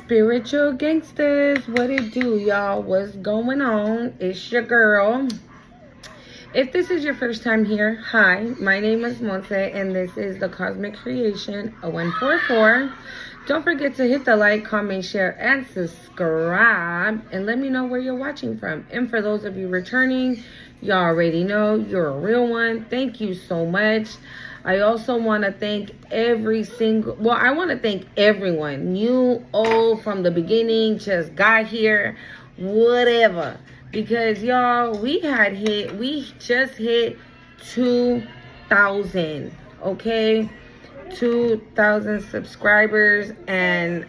Spiritual gangsters, what it do, y'all? What's going on? It's your girl. If this is your first time here, hi, my name is Monse, and this is the Cosmic Creation 144. Don't forget to hit the like, comment, share, and subscribe, and let me know where you're watching from. And for those of you returning, y'all already know you're a real one. Thank you so much. I also want to thank I want to thank everyone, new, old, from the beginning, just got here, whatever. Because y'all, we just hit 2,000, okay? 2,000 subscribers, and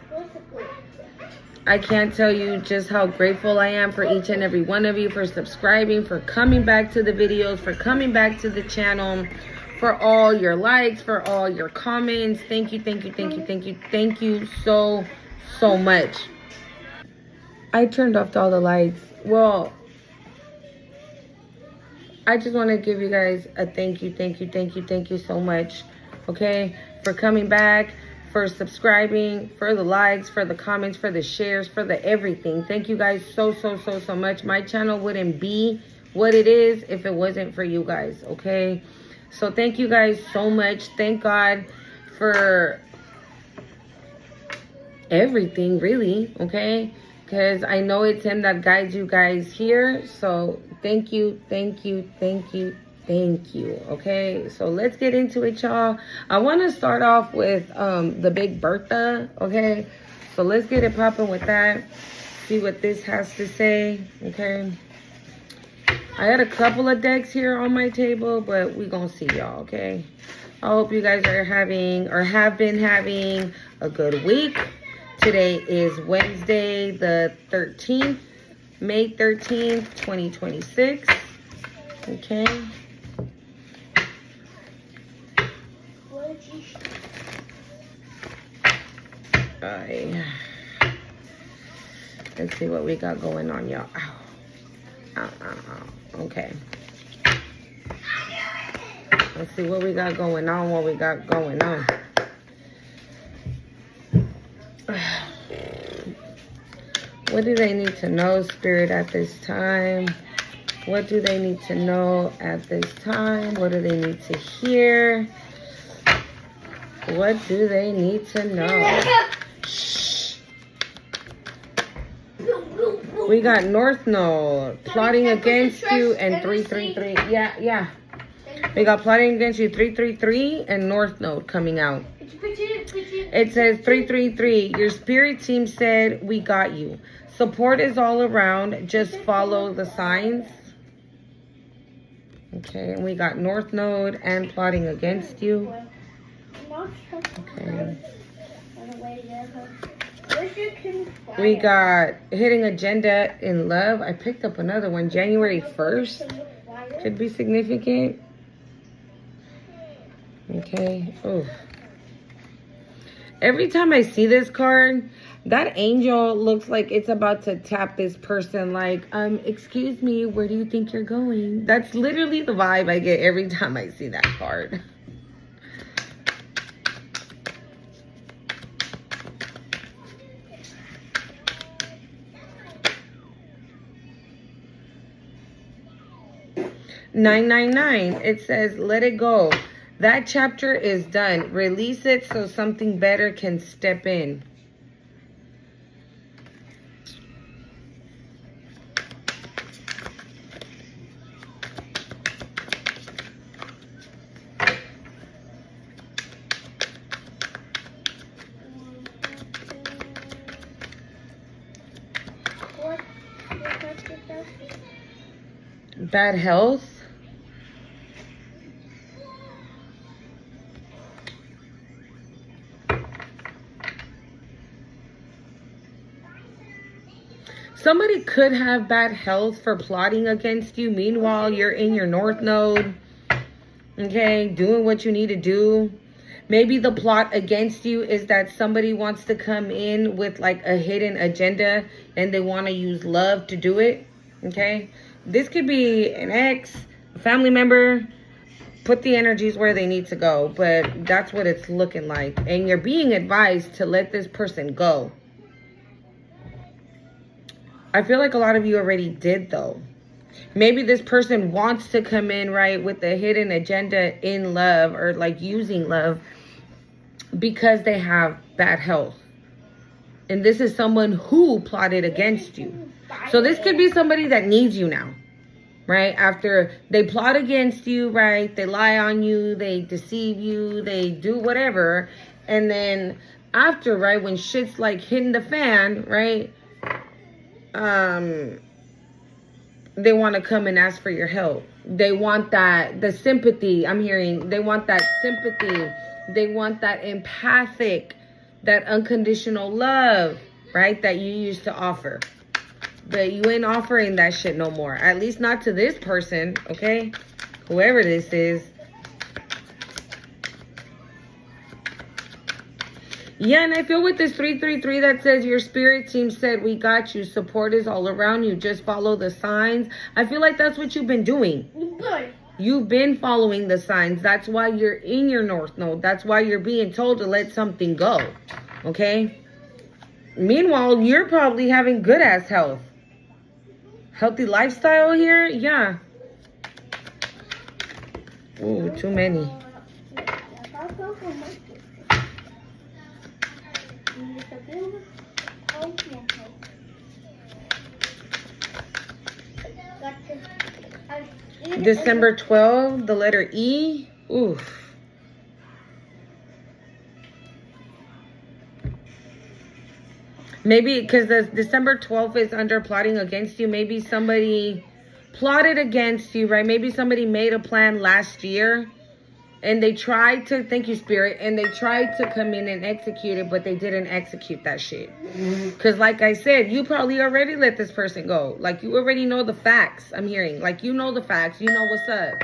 I can't tell you just how grateful I am for each and every one of you for subscribing, for coming back to the videos, for coming back to the channel, for all your likes, for all your comments. Thank you, thank you, thank you, thank you, thank you so much. I turned off all the lights. Well, I just want to give you guys a thank you so much, okay, for coming back, for subscribing, for the likes, for the comments, for the shares, for the everything. Thank you guys so much. My channel wouldn't be what it is if it wasn't for you guys, okay? So thank you guys so much. Thank God for everything, really, okay? Because I know it's Him that guides you guys here. So thank you, okay? So let's get into it, y'all. I want to start off with the Big Bertha, okay? So let's get it popping with that. See what this has to say, okay? I had a couple of decks here on my table, but we gonna see, y'all, okay? I hope you guys are having, or have been having, a good week. Today is Wednesday the 13th, May 13th, 2026, okay? Alright. Let's see what we got going on, y'all. Okay. Let's see what we got going on, What do they need to know, Spirit, at this time? What do they need to know at this time? What do they need to hear? What do they need to know? Shh. We got North Node plotting against you and 333. Yeah. We got plotting against you 333 and North Node coming out. It says 333. Your spirit team said we got you. Support is all around. Just follow the signs. Okay, and we got North Node and plotting against you. Okay. We got hitting agenda in love. I picked up another one. January 1st. Could be significant. Okay. Oh. Every time I see this card, that angel looks like it's about to tap this person like, excuse me, where do you think you're going? That's literally the vibe I get every time I see that card. $999. It says, let it go. That chapter is done. Release it so something better can step in. Bad health. Somebody could have bad health for plotting against you. Meanwhile, you're in your North Node, okay, doing what you need to do. Maybe the plot against you is that somebody wants to come in with like a hidden agenda and they want to use love to do it, okay? This could be an ex, a family member. Put the energies where they need to go, but that's what it's looking like. And you're being advised to let this person go. I feel like a lot of you already did, though. Maybe this person wants to come in, right, with a hidden agenda in love, or like using love, because they have bad health. And this is someone who plotted against you. So this could be somebody that needs you now, right? After they plot against you, right? They lie on you, they deceive you, they do whatever. And then after, right, when shit's like hitting the fan, right? They want to come and ask for your help. They want the sympathy. I'm hearing they want that sympathy. They want that empathic, that unconditional love, right? That you used to offer. But you ain't offering that shit no more. At least not to this person, okay? Whoever this is. Yeah, and I feel with this 333 that says your spirit team said, we got you. Support is all around you. Just follow the signs. I feel like that's what you've been doing. You've been following the signs. That's why you're in your North Node. That's why you're being told to let something go. Okay? Meanwhile, you're probably having good ass health. Healthy lifestyle here? Yeah. Ooh, too many. December 12th, the letter E. Oof. Maybe because the December 12th is under plotting against you. Maybe somebody plotted against you, right? Maybe somebody made a plan last year and they tried to, thank you, Spirit, and they tried to come in and execute it, but they didn't execute that shit. Because like I said, you probably already let this person go. Like you already know the facts. I'm hearing, like, you know the facts. You know what's up.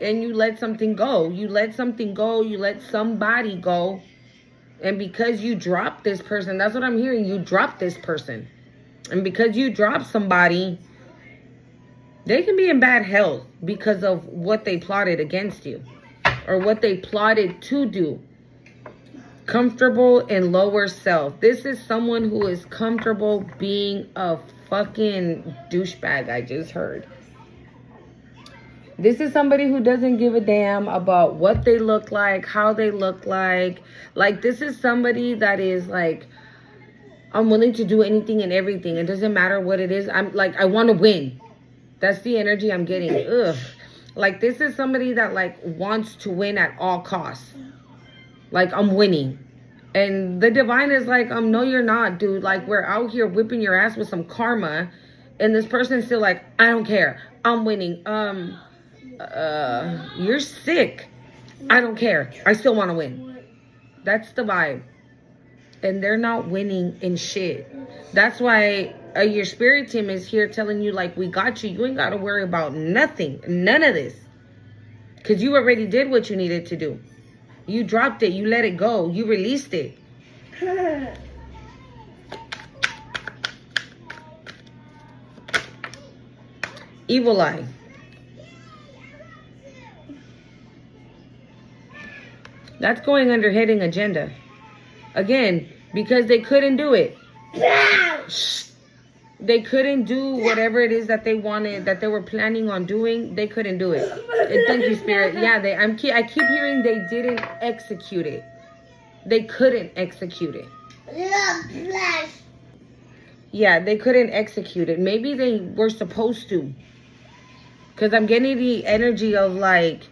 And you let something go. You let something go. You let somebody go. And because you dropped this person, that's what I'm hearing. You dropped this person. And because you dropped somebody, they can be in bad health because of what they plotted against you. Or what they plotted to do. Comfortable in lower self. This is someone who is comfortable being a fucking douchebag, I just heard. This is somebody who doesn't give a damn about what they look like, how they look like. Like, this is somebody that is like, I'm willing to do anything and everything. It doesn't matter what it is. I'm like, I want to win. That's the energy I'm getting. Ugh. Like, this is somebody that like wants to win at all costs. Like, I'm winning. And the divine is like, no, you're not, dude. Like, we're out here whipping your ass with some karma. And this person's still like, I don't care. I'm winning. You're sick. I don't care. I still want to win. That's the vibe. And they're not winning in shit. That's why your spirit team is here telling you, like, we got you. You ain't got to worry about nothing. None of this. Because you already did what you needed to do. You dropped it. You let it go. You released it. Evil eye. That's going under hidden agenda. Again, because they couldn't do it. They couldn't do whatever it is that they wanted, that they were planning on doing. They couldn't do it. And thank you, Spirit. Yeah, I keep hearing they didn't execute it. They couldn't execute it. Yeah, they couldn't execute it. Maybe they were supposed to. Because I'm getting the energy of like,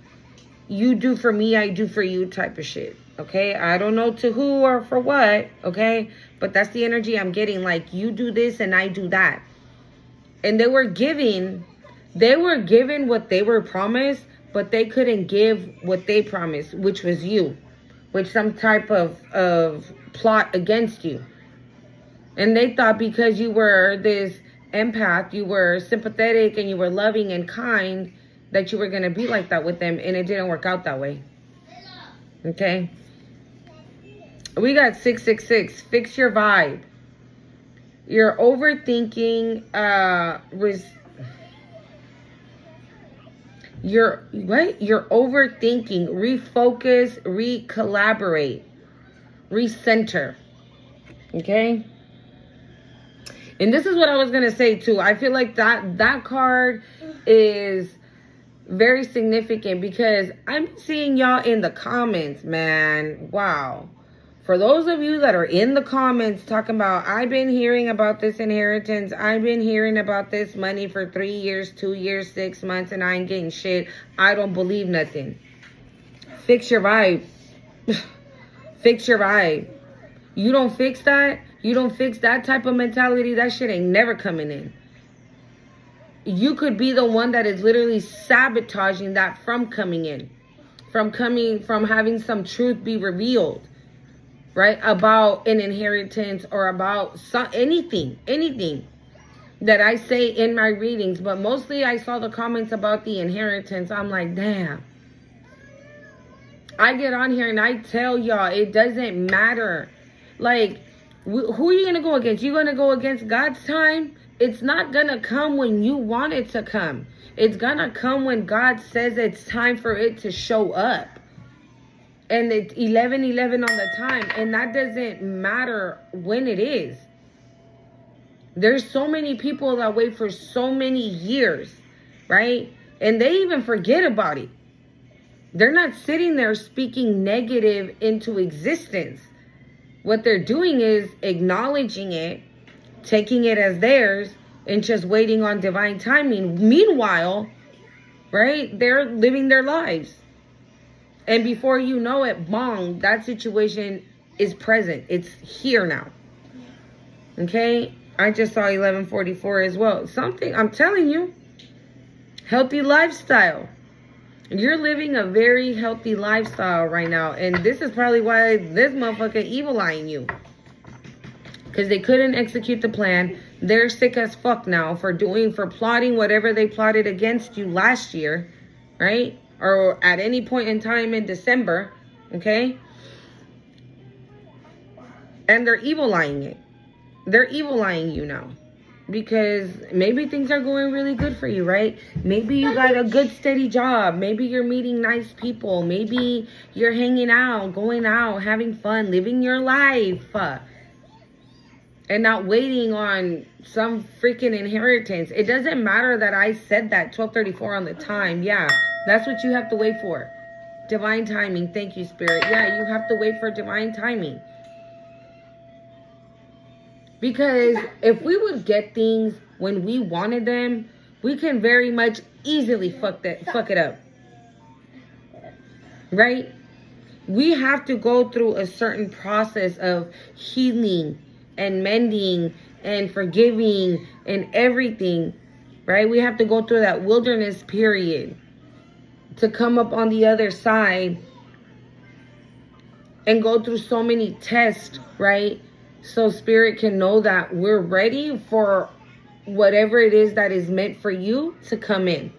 you do for me, I do for you type of shit. Okay? I don't know to who or for what. Okay? But that's the energy I'm getting. Like, you do this and I do that. And they were given what they were promised, but they couldn't give what they promised, which was you. With some type of plot against you. And they thought because you were this empath, you were sympathetic and you were loving and kind, that you were going to be like that with them. And it didn't work out that way. Okay? We got 666. Fix your vibe. You're overthinking. You're overthinking. Refocus. Recollaborate. Recenter. Okay? And this is what I was going to say too. I feel like that card is very significant because I'm seeing y'all in the comments, man. Wow. For those of you that are in the comments talking about, I've been hearing about this inheritance. I've been hearing about this money for 3 years, 2 years, 6 months, and I ain't getting shit. I don't believe nothing. Fix your vibe. Fix your vibe. You don't fix that. You don't fix that type of mentality. That shit ain't never coming in. You could be the one that is literally sabotaging that from coming in. From having some truth be revealed. Right? About an inheritance or about anything that I say in my readings. But mostly I saw the comments about the inheritance. I'm like, damn. I get on here and I tell y'all, it doesn't matter. Like, who are you going to go against? You going to go against God's time? It's not going to come when you want it to come. It's going to come when God says it's time for it to show up. And it's 11:11 on the time. And that doesn't matter when it is. There's so many people that wait for so many years, right? And they even forget about it. They're not sitting there speaking negative into existence. What they're doing is acknowledging it, taking it as theirs, and just waiting on divine timing. Meanwhile, right, they're living their lives. And before you know it, bong, that situation is present. It's here now. Okay? I just saw 1144 as well. Something, I'm telling you, healthy lifestyle. You're living a very healthy lifestyle right now. And this is probably why this motherfucker evil eyeing you. Because they couldn't execute the plan. They're sick as fuck now for plotting whatever they plotted against you last year. Right? Or at any point in time in December. Okay? And they're evil eyeing it. They're evil eyeing you now. Because maybe things are going really good for you, right? Maybe you got a good steady job. Maybe you're meeting nice people. Maybe you're hanging out, going out, having fun, living your life. And not waiting on some freaking inheritance. It doesn't matter that I said that 12:34 on the time. Yeah, that's what you have to wait for. Divine timing. Thank you, Spirit. Yeah, you have to wait for divine timing. Because if we would get things when we wanted them, we can very much easily fuck it up. Right? We have to go through a certain process of healing and mending and forgiving and everything. Right? We have to go through that wilderness period to come up on the other side and go through so many tests, right? So Spirit can know that we're ready for whatever it is that is meant for you to come in.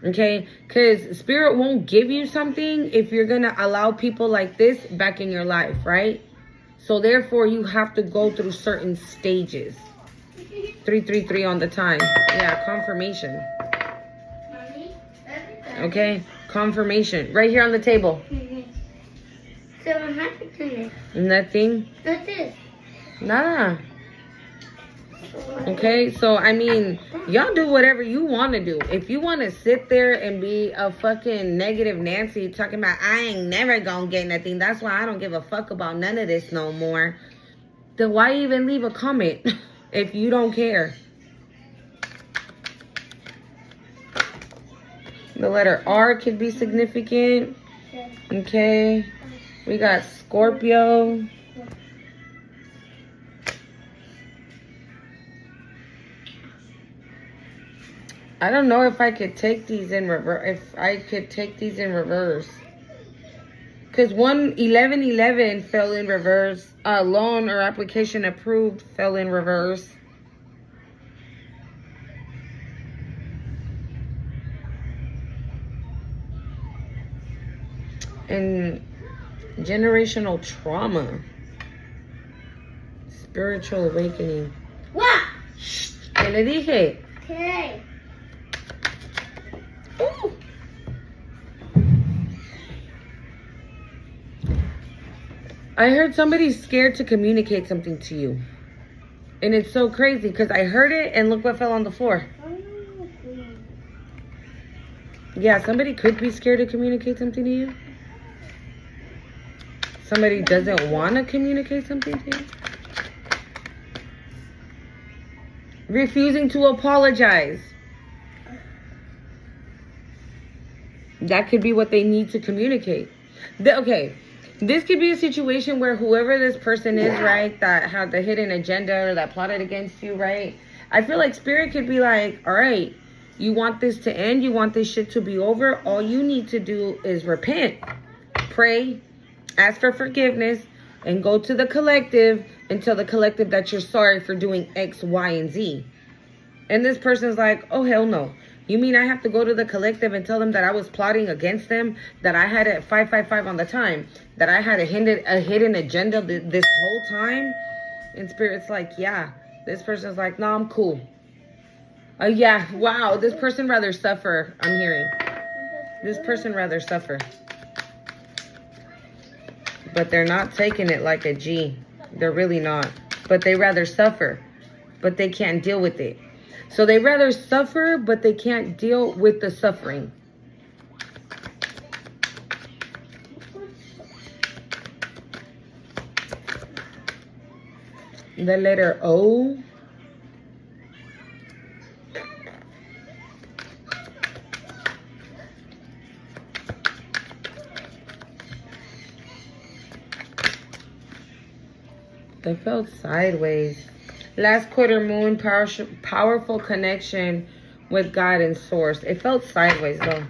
Okay? Because Spirit won't give you something if you're going to allow people like this back in your life, right? So therefore, you have to go through certain stages. 333 on the time. Yeah, confirmation. Okay? Confirmation. Right here on the table. So what happened to this? Nothing. What's this? Nada. Okay, so I mean, y'all do whatever you want to do. If you want to sit there and be a fucking negative Nancy talking about I ain't never gonna get nothing, that's why I don't give a fuck about none of this no more, then why even leave a comment if you don't care? The letter R could be significant. Okay. We got Scorpio. I don't know if I could take these in reverse. If I could take these in reverse. Because 1111 fell in reverse. Loan or application approved fell in reverse. And generational trauma. Spiritual awakening. What? ¿Qué le dije? Okay. Ooh. I heard somebody's scared to communicate something to you. And it's so crazy because I heard it and look what fell on the floor. Yeah, somebody could be scared to communicate something to you. Somebody doesn't want to communicate something to you. Refusing to apologize. That could be what they need to communicate. Okay, this could be a situation where whoever this person is, right, that had the hidden agenda or that plotted against you, right? I feel like Spirit could be like, all right, you want this to end? You want this shit to be over? All you need to do is repent, pray, ask for forgiveness, and go to the collective and tell the collective that you're sorry for doing X, Y, and Z. And this person's like, oh, hell no. You mean I have to go to the collective and tell them that I was plotting against them, that I had it 555 on the time, that I had a hidden agenda this whole time? And Spirit's like, yeah. This person's like, no, I'm cool. Yeah, wow. This person rather suffer, I'm hearing. This person rather suffer. But they're not taking it like a G. They're really not. But they rather suffer. But they can't deal with it. So they rather suffer, but they can't deal with the suffering. The letter O. They felt sideways. Last quarter moon, powerful connection with God and source. It felt sideways though.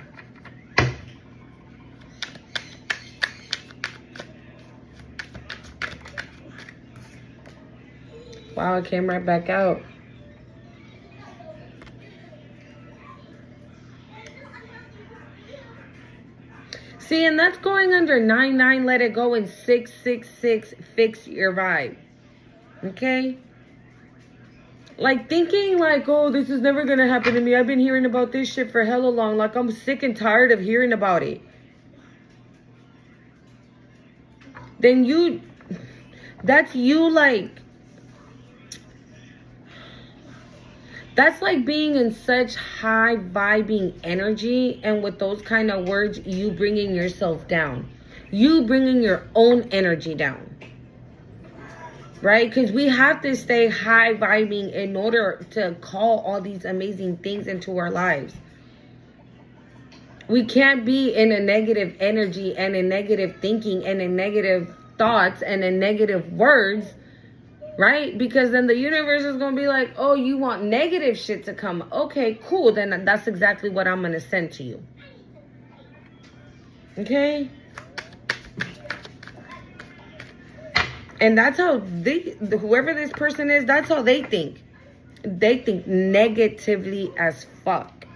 Wow, it came right back out. See, and that's going under 9-9, let it go, and 6-6-6, fix your vibe. Okay? Like thinking like, oh, this is never going to happen to me. I've been hearing about this shit for hella long. Like I'm sick and tired of hearing about it. Then that's you like, that's like being in such high vibing energy. And with those kind of words, you bringing yourself down. You bringing your own energy down. Right? Because we have to stay high vibing in order to call all these amazing things into our lives. We can't be in a negative energy and in negative thinking and in negative thoughts and in negative words. Right? Because then the universe is going to be like, oh, you want negative shit to come. Okay, cool. Then that's exactly what I'm going to send to you. Okay? And that's how whoever this person is, that's how they think. They think negatively as fuck.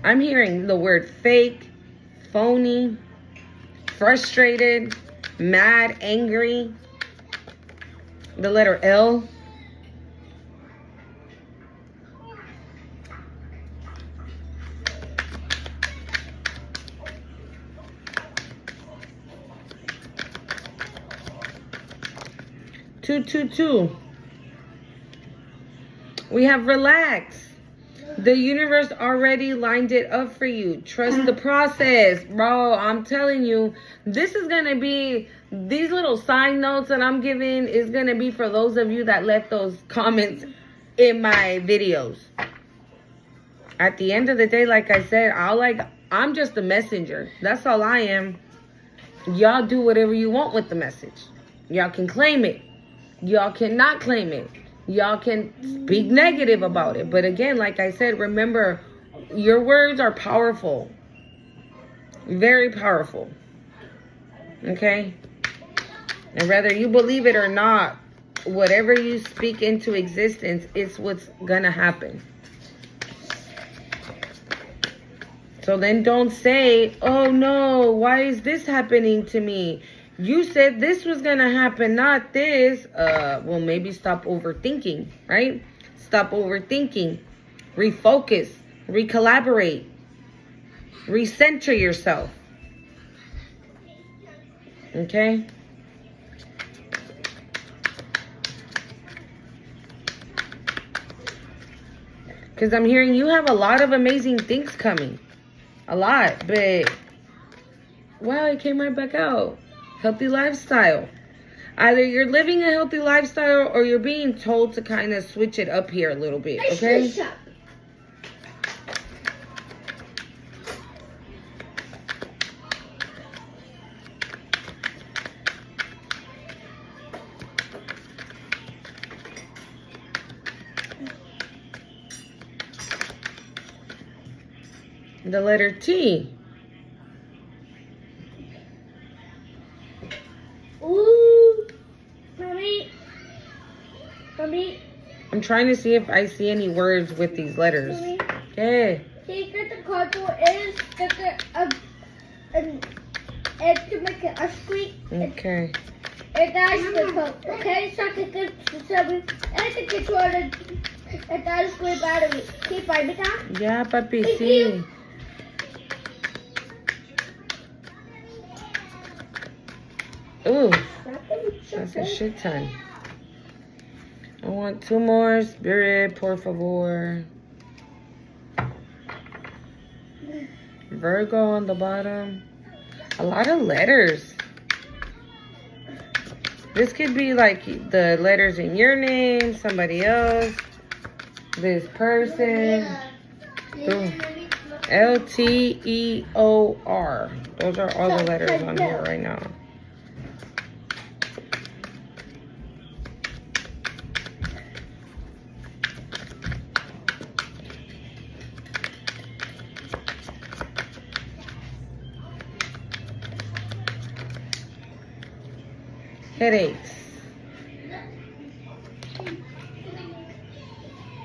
I'm hearing the word fake, phony, frustrated, mad, angry. The letter L. Two. We have relax. The universe already lined it up for you. Trust the process. Bro, I'm telling you, this is going to be, these little side notes that I'm giving is going to be for those of you that left those comments in my videos. At the end of the day, like I said, I'm just a messenger. That's all I am. Y'all do whatever you want with the message. Y'all can claim it. Y'all cannot claim it. Y'all can speak negative about it. But again, like I said, remember, your words are powerful. Very powerful. Okay? And whether you believe it or not, whatever you speak into existence, it's what's gonna happen. So then don't say, oh no, why is this happening to me? You said this was going to happen, not this. Well, maybe stop overthinking, right? Stop overthinking. Refocus. Recollaborate. Recenter yourself. Okay? Because I'm hearing you have a lot of amazing things coming. A lot. But, wow, it came right back out. Healthy lifestyle. Either you're living a healthy lifestyle or you're being told to kind of switch it up here a little bit, okay? Switch up. The letter T. Ooh. Mommy. I'm trying to see if I see any words with these letters. Mommy. Okay. Take the cardboard is stick it and to make it a squeak. Okay. It does the okay, so I can get some and to control it does squeak battery. Keep right behind. Yeah, papi, Thank sí. you. Ooh, that's a shit ton. I want 2 more. Spirit, por favor. Virgo on the bottom. A lot of letters. This could be like the letters in your name, somebody else, this person. Ooh. L-T-E-O-R. Those are all the letters on here right now. Headaches.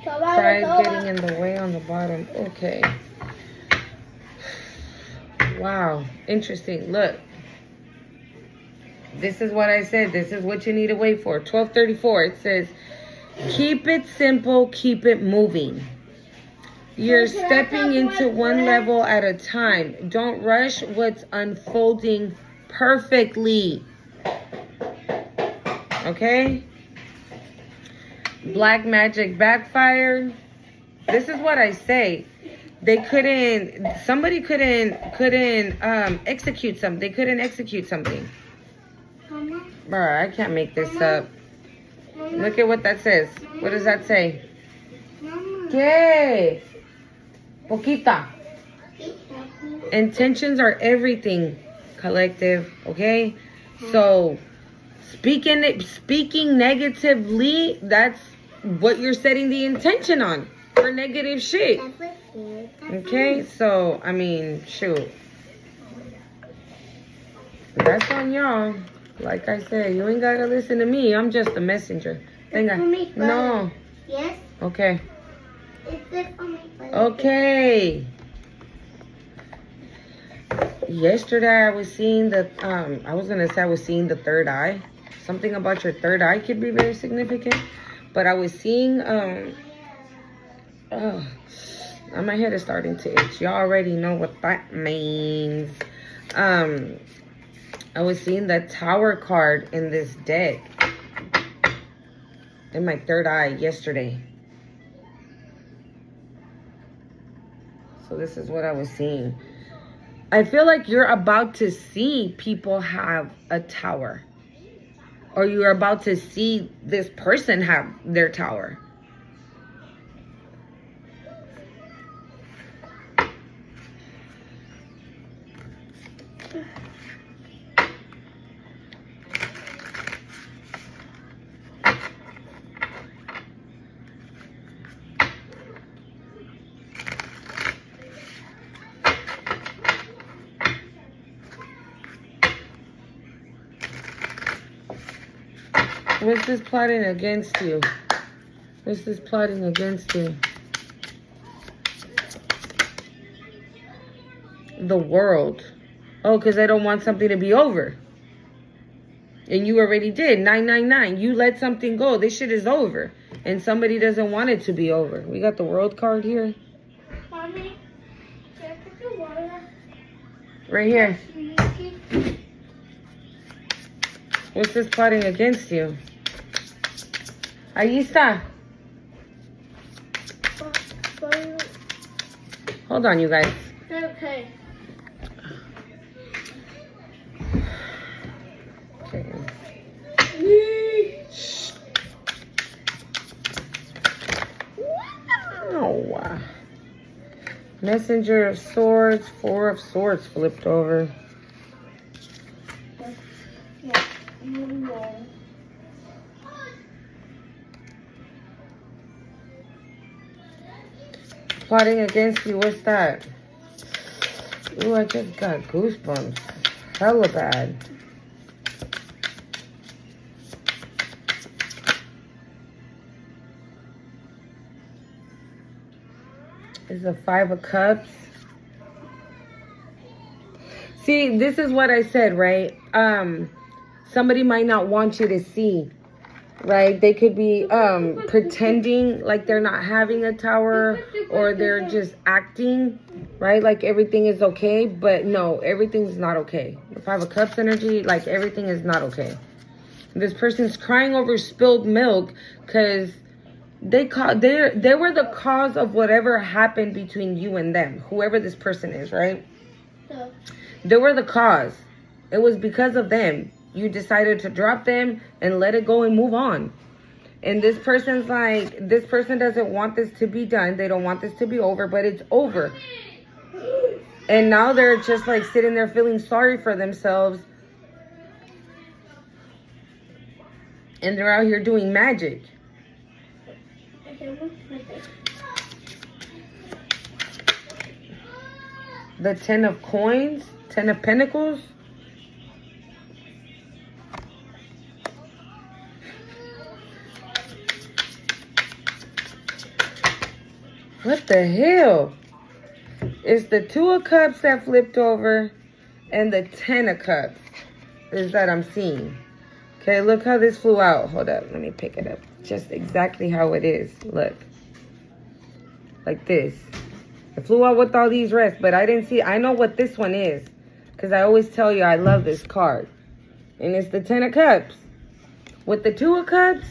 Pride getting in the way on the bottom. Okay. Wow. Interesting. Look. This is what I said. This is what you need to wait for. 1234. It says, keep it simple. Keep it moving. You're stepping into one level at a time. Don't rush what's unfolding perfectly. Okay? Black magic backfired. This is what I say. Somebody couldn't execute something. They couldn't execute something. Mama. Bruh, I can't make this up. Look at what that says. What does that say? Mama. ¿Qué? Poquita. Intentions are everything, collective, okay? So, speaking negatively, that's what you're setting the intention on for negative shit. Okay, so I mean, shoot, that's on y'all. Like I said, you ain't gotta listen to me. I'm just a messenger. No. Yes. Okay. It's good for me. Okay. Yesterday I was seeing the I was seeing the third eye. Something about your third eye could be very significant. But I was seeing my head is starting to itch. Y'all already know what that means. I was seeing the Tower card in this deck in my third eye yesterday. So this is what I was seeing. I feel like you're about to see people have a tower. Or you're about to see this person have their tower. What's this plotting against you? What's this plotting against you? The World. Oh, because I don't want something to be over. And you already did. 999. You let something go. This shit is over. And somebody doesn't want it to be over. We got the World card here. Mommy, can I put the water? Right here. What's this plotting against you? Ahí está. Hold on, you guys. Okay. Okay. Wow. Messenger of Swords, Four of Swords flipped over. Plotting against you, what's that? Ooh, I just got goosebumps. Hella bad. Is the Five of Cups. See, this is what I said, right? Somebody might not want you to see, right? They could be pretending like they're not having a tower, or they're just acting, right? Like everything is okay, but no, everything's not okay. The Five of Cups energy, like everything is not okay. This person's crying over spilled milk because they were the cause of whatever happened between you and them, whoever this person is, right? They were the cause. It was because of them. You decided to drop them and let it go and move on. And this person's like, this person doesn't want this to be done. They don't want this to be over, but it's over. And now they're just like sitting there feeling sorry for themselves. And they're out here doing magic. The Ten of Coins, Ten of Pentacles. What the hell? It's the Two of Cups that flipped over and the Ten of Cups is that I'm seeing. Okay, look how this flew out. Hold up, let me pick it up. Just exactly how it is. Look. Like this. It flew out with all these rests, but I didn't see. I know what this one is, because I always tell you I love this card. And it's the Ten of Cups. With the Two of Cups,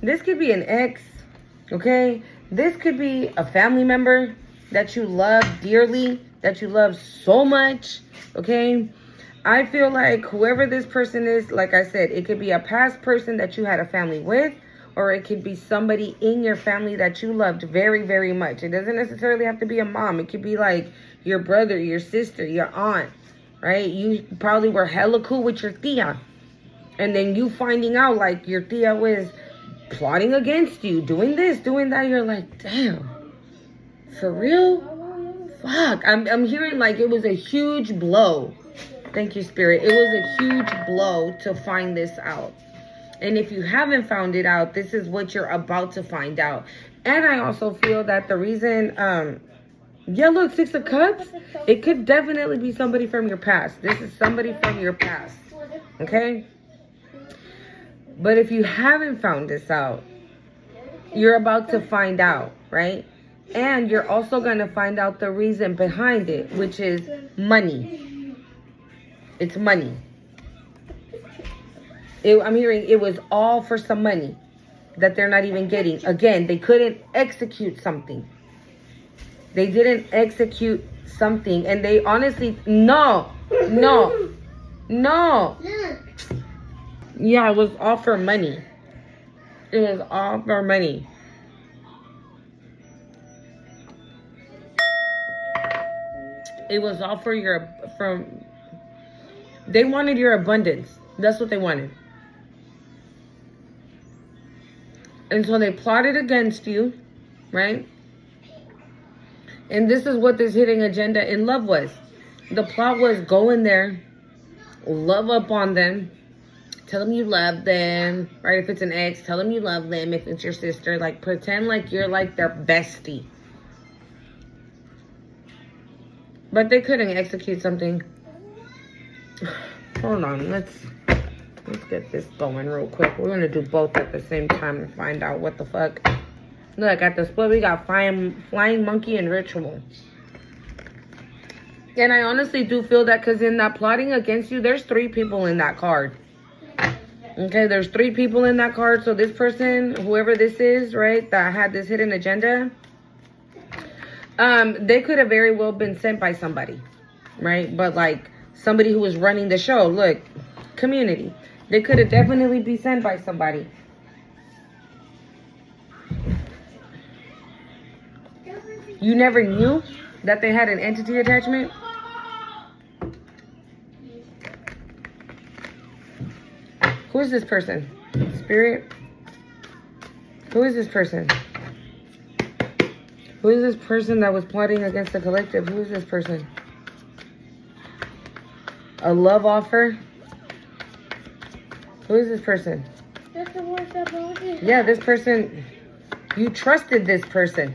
this could be an ex, okay? This could be a family member that you love dearly, that you love so much, okay? I feel like whoever this person is, like I said, it could be a past person that you had a family with, or it could be somebody in your family that you loved very, very much. It doesn't necessarily have to be a mom. It could be like your brother, your sister, your aunt, right? You probably were hella cool with your tia. And then you finding out like your tia was plotting against you, doing this, doing that. You're like, damn, for real? Fuck. I'm hearing like it was a huge blow. Thank you, Spirit. It was a huge blow to find this out. And if you haven't found it out, this is what you're about to find out. And I also feel that the reason, yeah, look, Six of Cups. It could definitely be somebody from your past. This is somebody from your past. Okay? But if you haven't found this out, you're about to find out, right? And you're also going to find out the reason behind it, which is money. It's money. I'm hearing it was all for some money that they're not even getting. Again, they couldn't execute something. They didn't execute something. And they honestly, no. Yeah, it was all for money. It was all for money. It was all for they wanted your abundance. That's what they wanted. And so they plotted against you, right? And this is what this hidden agenda in love was. The plot was go in there, love up on them, tell them you love them, right? If it's an ex, tell them you love them. If it's your sister, like pretend like you're like their bestie. But they couldn't execute something. Hold on, let's get this going real quick. We're gonna do both at the same time and find out what the fuck. Look, at the split we got flying monkey and ritual. And I honestly do feel that because in that plotting against you, there's 3 people in that card. Okay, there's 3 people in that card. So this person, whoever this is, right, that had this hidden agenda, They could have very well been sent by somebody, right? But like somebody who was running the show. Look, community. They could have definitely be sent by somebody. You never knew that they had an entity attachment? Who is this person? Spirit? Who is this person? Who is this person that was plotting against the collective? Who is this person? A love offer? Who is this person? That's the one that voted. Yeah, this person. You trusted this person.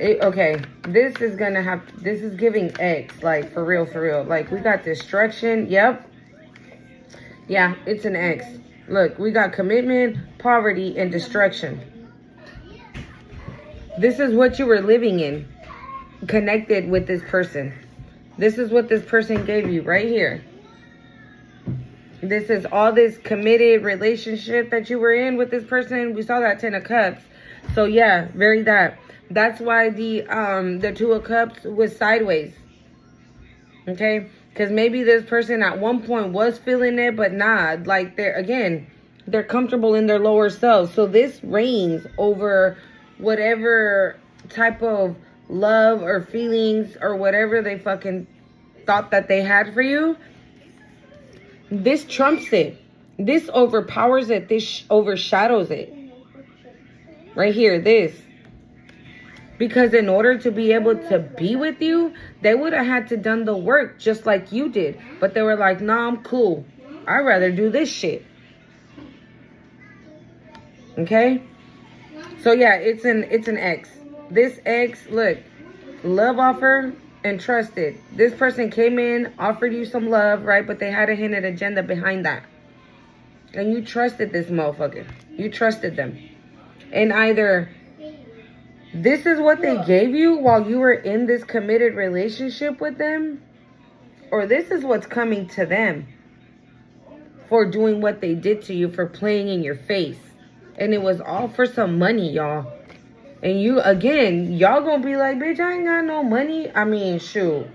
Okay, this is gonna have. This is giving X, like for real, for real. Like we got destruction. Yep. Yeah, it's an X. Look, we got commitment, poverty, and destruction. This is what you were living in, connected with this person. This is what this person gave you right here. This is all this committed relationship that you were in with this person. We saw that 10 of Cups. So yeah, very that. That's why the 2 of Cups was sideways. Okay? Because maybe this person at one point was feeling it, but nah. Like they're comfortable in their lower selves. So this reigns over whatever type of love or feelings or whatever they fucking thought that they had for you. This trumps it. This overpowers it. This overshadows it. Right here, this. Because in order to be able to be with you, they would have had to done the work just like you did. But they were like, nah, I'm cool. I'd rather do this shit. Okay? So yeah, it's an X. This X, look, love offer and trusted. This person came in, offered you some love, right? But they had a hidden agenda behind that. And you trusted this motherfucker. You trusted them. And either this is what they gave you while you were in this committed relationship with them, or this is what's coming to them for doing what they did to you, for playing in your face. And it was all for some money, y'all. And you, again, y'all gonna be like, bitch, I ain't got no money. I mean, shoot.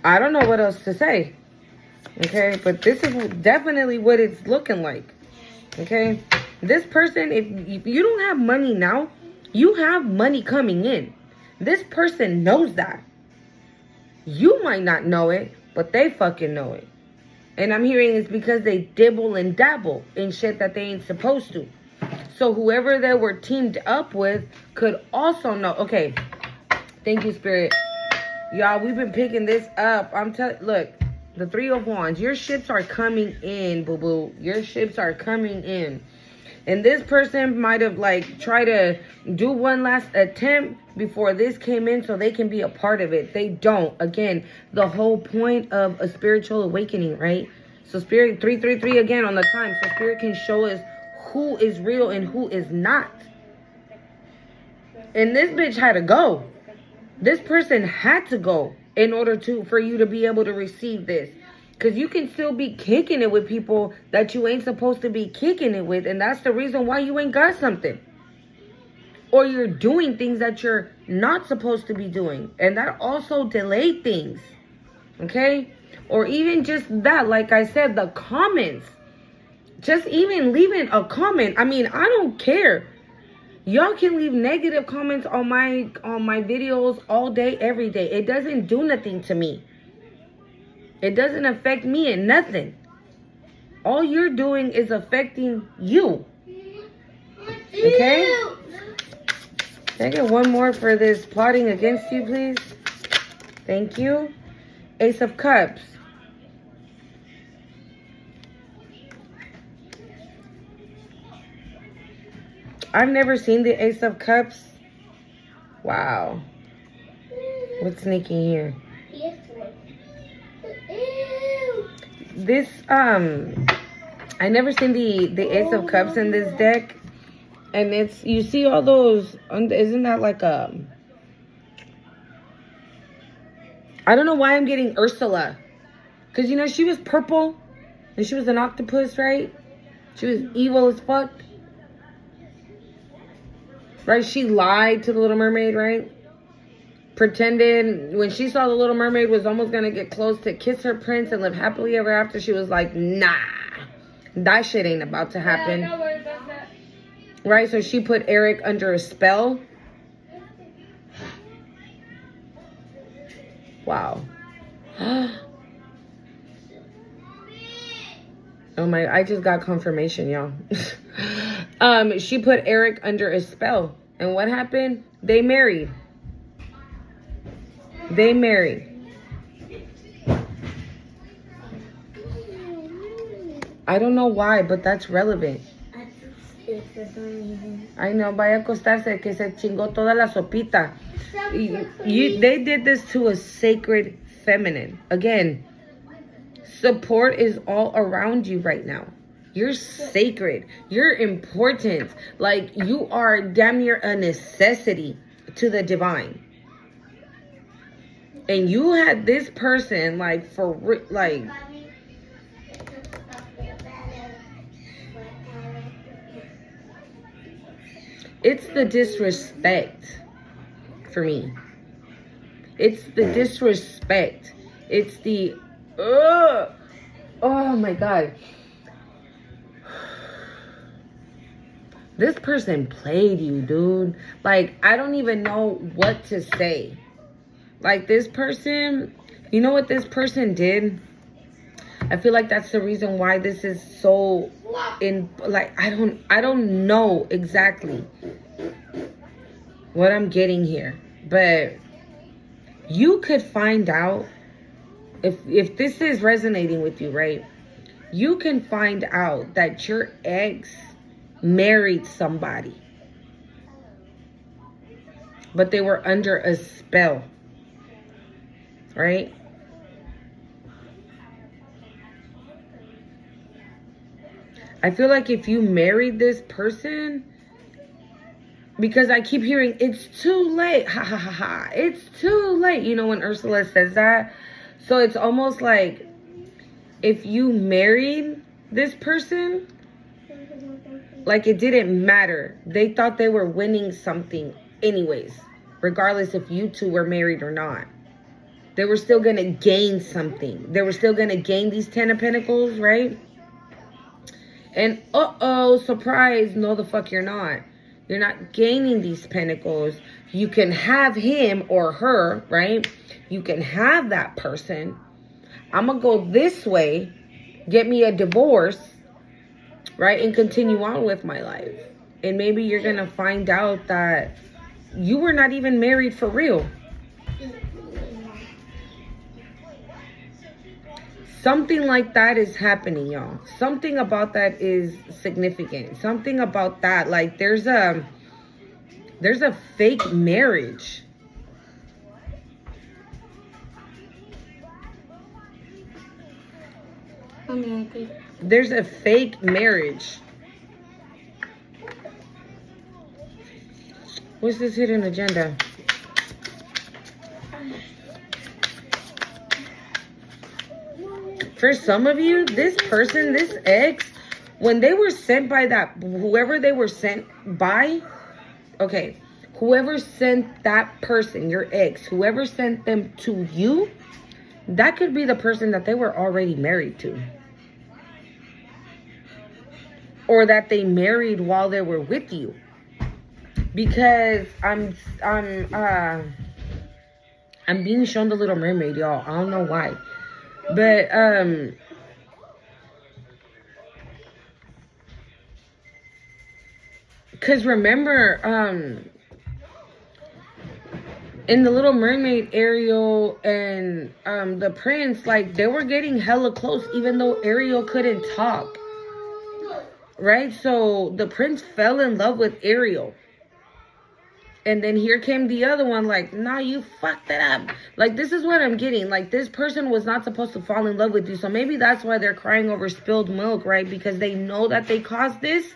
I don't know what else to say. Okay? But this is definitely what it's looking like. Okay? This person, if you don't have money now, you have money coming in. This person knows that. You might not know it, but they fucking know it. And I'm hearing it's because they dibble and dabble in shit that they ain't supposed to. So whoever they were teamed up with could also know. Okay. Thank you, Spirit. Y'all, we've been picking this up. Look, the 3 of Wands. Your ships are coming in, boo-boo. Your ships are coming in. And this person might have like tried to do one last attempt before this came in so they can be a part of it. They don't. Again, the whole point of a spiritual awakening, right? So Spirit 333 again on the time. So Spirit can show us who is real and who is not. And this bitch had to go. This person had to go in order for you to be able to receive this. Because you can still be kicking it with people that you ain't supposed to be kicking it with. And that's the reason why you ain't got something. Or you're doing things that you're not supposed to be doing. And that also delayed things. Okay? Or even just that, like I said, the comments. Just even leaving a comment. I mean, I don't care. Y'all can leave negative comments on my videos all day, every day. It doesn't do nothing to me. It doesn't affect me in nothing. All you're doing is affecting you. Okay? Can I get one more for this plotting against you, please? Thank you. Ace of Cups. I've never seen the Ace of Cups. Wow. What's sneaking here? This, I never seen the Ace of Cups in this deck. And it's, you see all those, isn't that like a, I don't know why I'm getting Ursula. Because, you know, she was purple. And she was an octopus, right? She was evil as fuck. right? She lied to the Little Mermaid, right? Pretended when she saw the Little Mermaid was almost gonna get close to kiss her prince and live happily ever after. She was like, nah, that shit ain't about to happen. Yeah, I know what about that. Right? So she put Eric under a spell. Wow. Oh my, I just got confirmation, y'all. She put Eric under a spell. And what happened? They married. They married. I don't know why, but that's relevant. I know, vaya a acostarse, que se chingó toda la sopita. They did this to a sacred feminine. Again, support is all around you right now. You're sacred. You're important. Like, you are damn near a necessity to the divine. And you had this person, like, it's the disrespect for me. It's the disrespect. It's the, oh my God. This person played you, dude. Like, I don't even know what to say. Like, this person, you know what this person did? I feel like that's the reason why this is so I don't know exactly what I'm getting here. But you could find out if this is resonating with you, right? You can find out that your ex married somebody, but they were under a spell, right? I feel like if you married this person, because I keep hearing it's too late, ha ha ha ha, it's too late, you know, when Ursula says that. So it's almost like if you married this person, like, it didn't matter. They thought they were winning something anyways, regardless if you two were married or not. They were still going to gain something. They were still going to gain these 10 of Pentacles, right? And surprise, no the fuck you're not. You're not gaining these Pentacles. You can have him or her, right? You can have that person. I'm going to go this way, get me a divorce, right? And continue on with my life. And maybe you're going to find out that you were not even married for real. Something like that is happening, y'all. Something about that is significant. Something about that, like, there's a fake marriage. There's a fake marriage. What's this hidden agenda? For some of you, this person, this ex, when they were sent by that, whoever they were sent by, okay, whoever sent that person, your ex, whoever sent them to you, that could be the person that they were already married to. Or that they married while they were with you. Because I'm being shown the Little Mermaid, y'all. I don't know why. But, because remember, in the Little Mermaid, Ariel and, the prince, like, they were getting hella close, even though Ariel couldn't talk. Right? So, the prince fell in love with Ariel. And then here came the other one, like, nah, you fucked it up. Like, this is what I'm getting. Like, this person was not supposed to fall in love with you. So maybe that's why they're crying over spilled milk, right? Because they know that they caused this.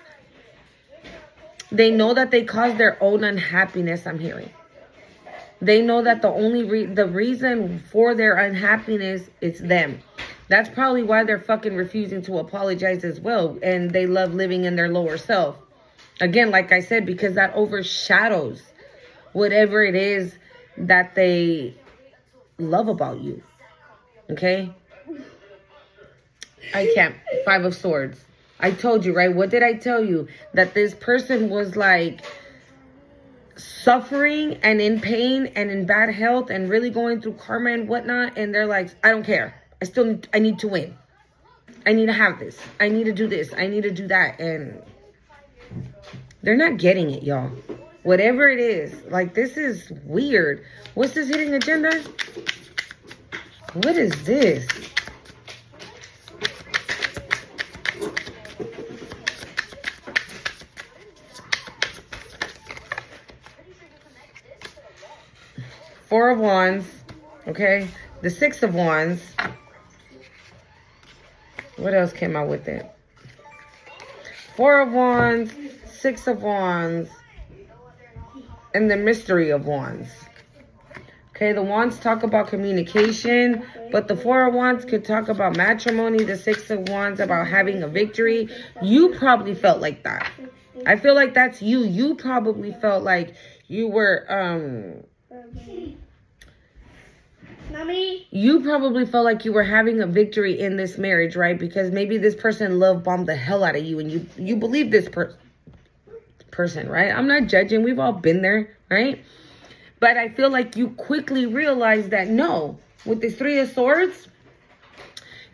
They know that they caused their own unhappiness, I'm hearing. They know that the reason for their unhappiness is them. That's probably why they're fucking refusing to apologize as well. And they love living in their lower self. Again, like I said, because that overshadows whatever it is that they love about you. Okay? I can't. 5 of Swords. I told you, right? What did I tell you? That this person was like suffering and in pain and in bad health and really going through karma and whatnot. And they're like, I don't care. I need to win. I need to have this. I need to do this. I need to do that. And they're not getting it, y'all. Whatever it is. Like, this is weird. What's this hidden agenda? What is this? Four of Wands. Okay. The 6 of Wands. What else came out with it? 4 of Wands, 6 of Wands, and the Mystery of Wands. Okay, the Wands talk about communication, but the 4 of Wands could talk about matrimony. The 6 of Wands about having a victory. You probably felt like that. I feel like that's you. You probably felt like you were, Mommy? You probably felt like you were having a victory in this marriage, right? Because maybe this person love bombed the hell out of you and you believe this person, right? I'm not judging. We've all been there, right? But I feel like you quickly realized that no, with this 3 of Swords,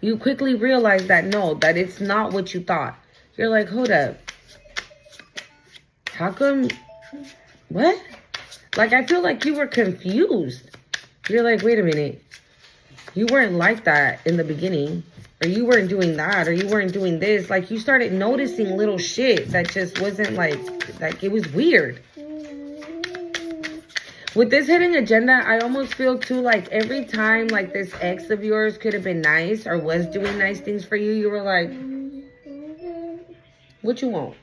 you quickly realized that no, that it's not what you thought. You're like, hold up. How come? What? Like, I feel like you were confused. You're like, wait a minute. You weren't like that in the beginning. Or you weren't doing that. Or you weren't doing this. Like, you started noticing little shit that just wasn't like it was weird. With this hidden agenda, I almost feel too like every time like this ex of yours could have been nice or was doing nice things for you, you were like, what you want?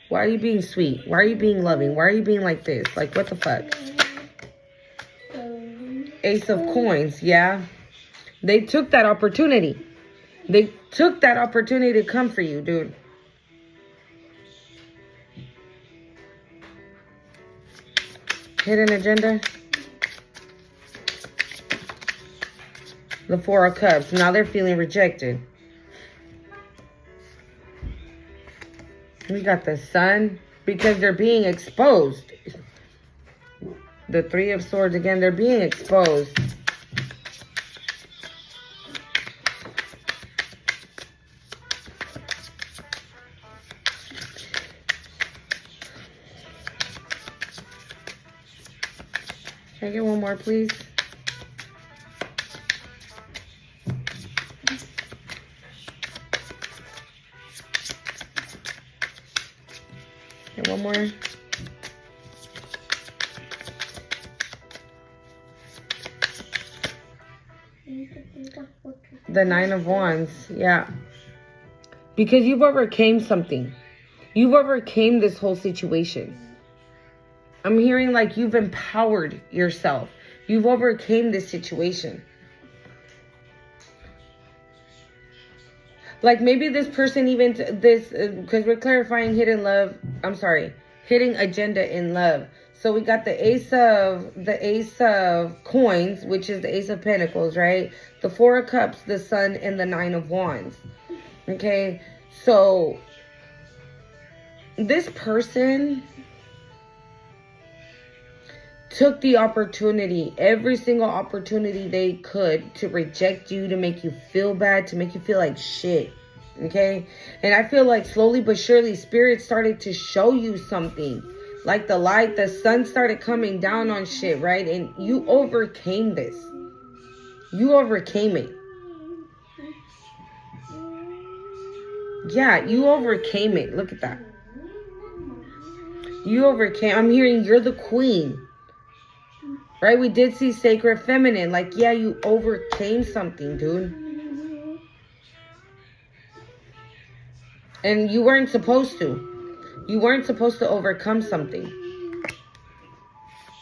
Why are you being sweet? Why are you being loving? Why are you being like this? Like, what the fuck? Ace of Coins, yeah. They took that opportunity. They took that opportunity to come for you, dude. Hidden agenda. The 4 of Cups. Now they're feeling rejected. We got the Sun. Because they're being exposed. The 3 of Swords again, they're being exposed. Can I get one more, please? Get one more. The 9 of Wands, yeah. Because you've overcame something. You've overcame this whole situation. I'm hearing like you've empowered yourself. You've overcame this situation. Like maybe this person even, because we're clarifying hidden agenda in love. So we got the Ace of Coins, which is the Ace of Pentacles, right? The 4 of Cups, the Sun, and the 9 of Wands. Okay, so this person took the opportunity, every single opportunity they could, to reject you, to make you feel bad, to make you feel like shit. Okay, and I feel like slowly but surely Spirit started to show you something. Like the light, the sun started coming down on shit, right? And you overcame this. You overcame it. Yeah, you overcame it. Look at that. You overcame. I'm hearing you're the queen. Right? We did see Sacred Feminine. Like, yeah, you overcame something, dude. And you weren't supposed to. You weren't supposed to overcome something.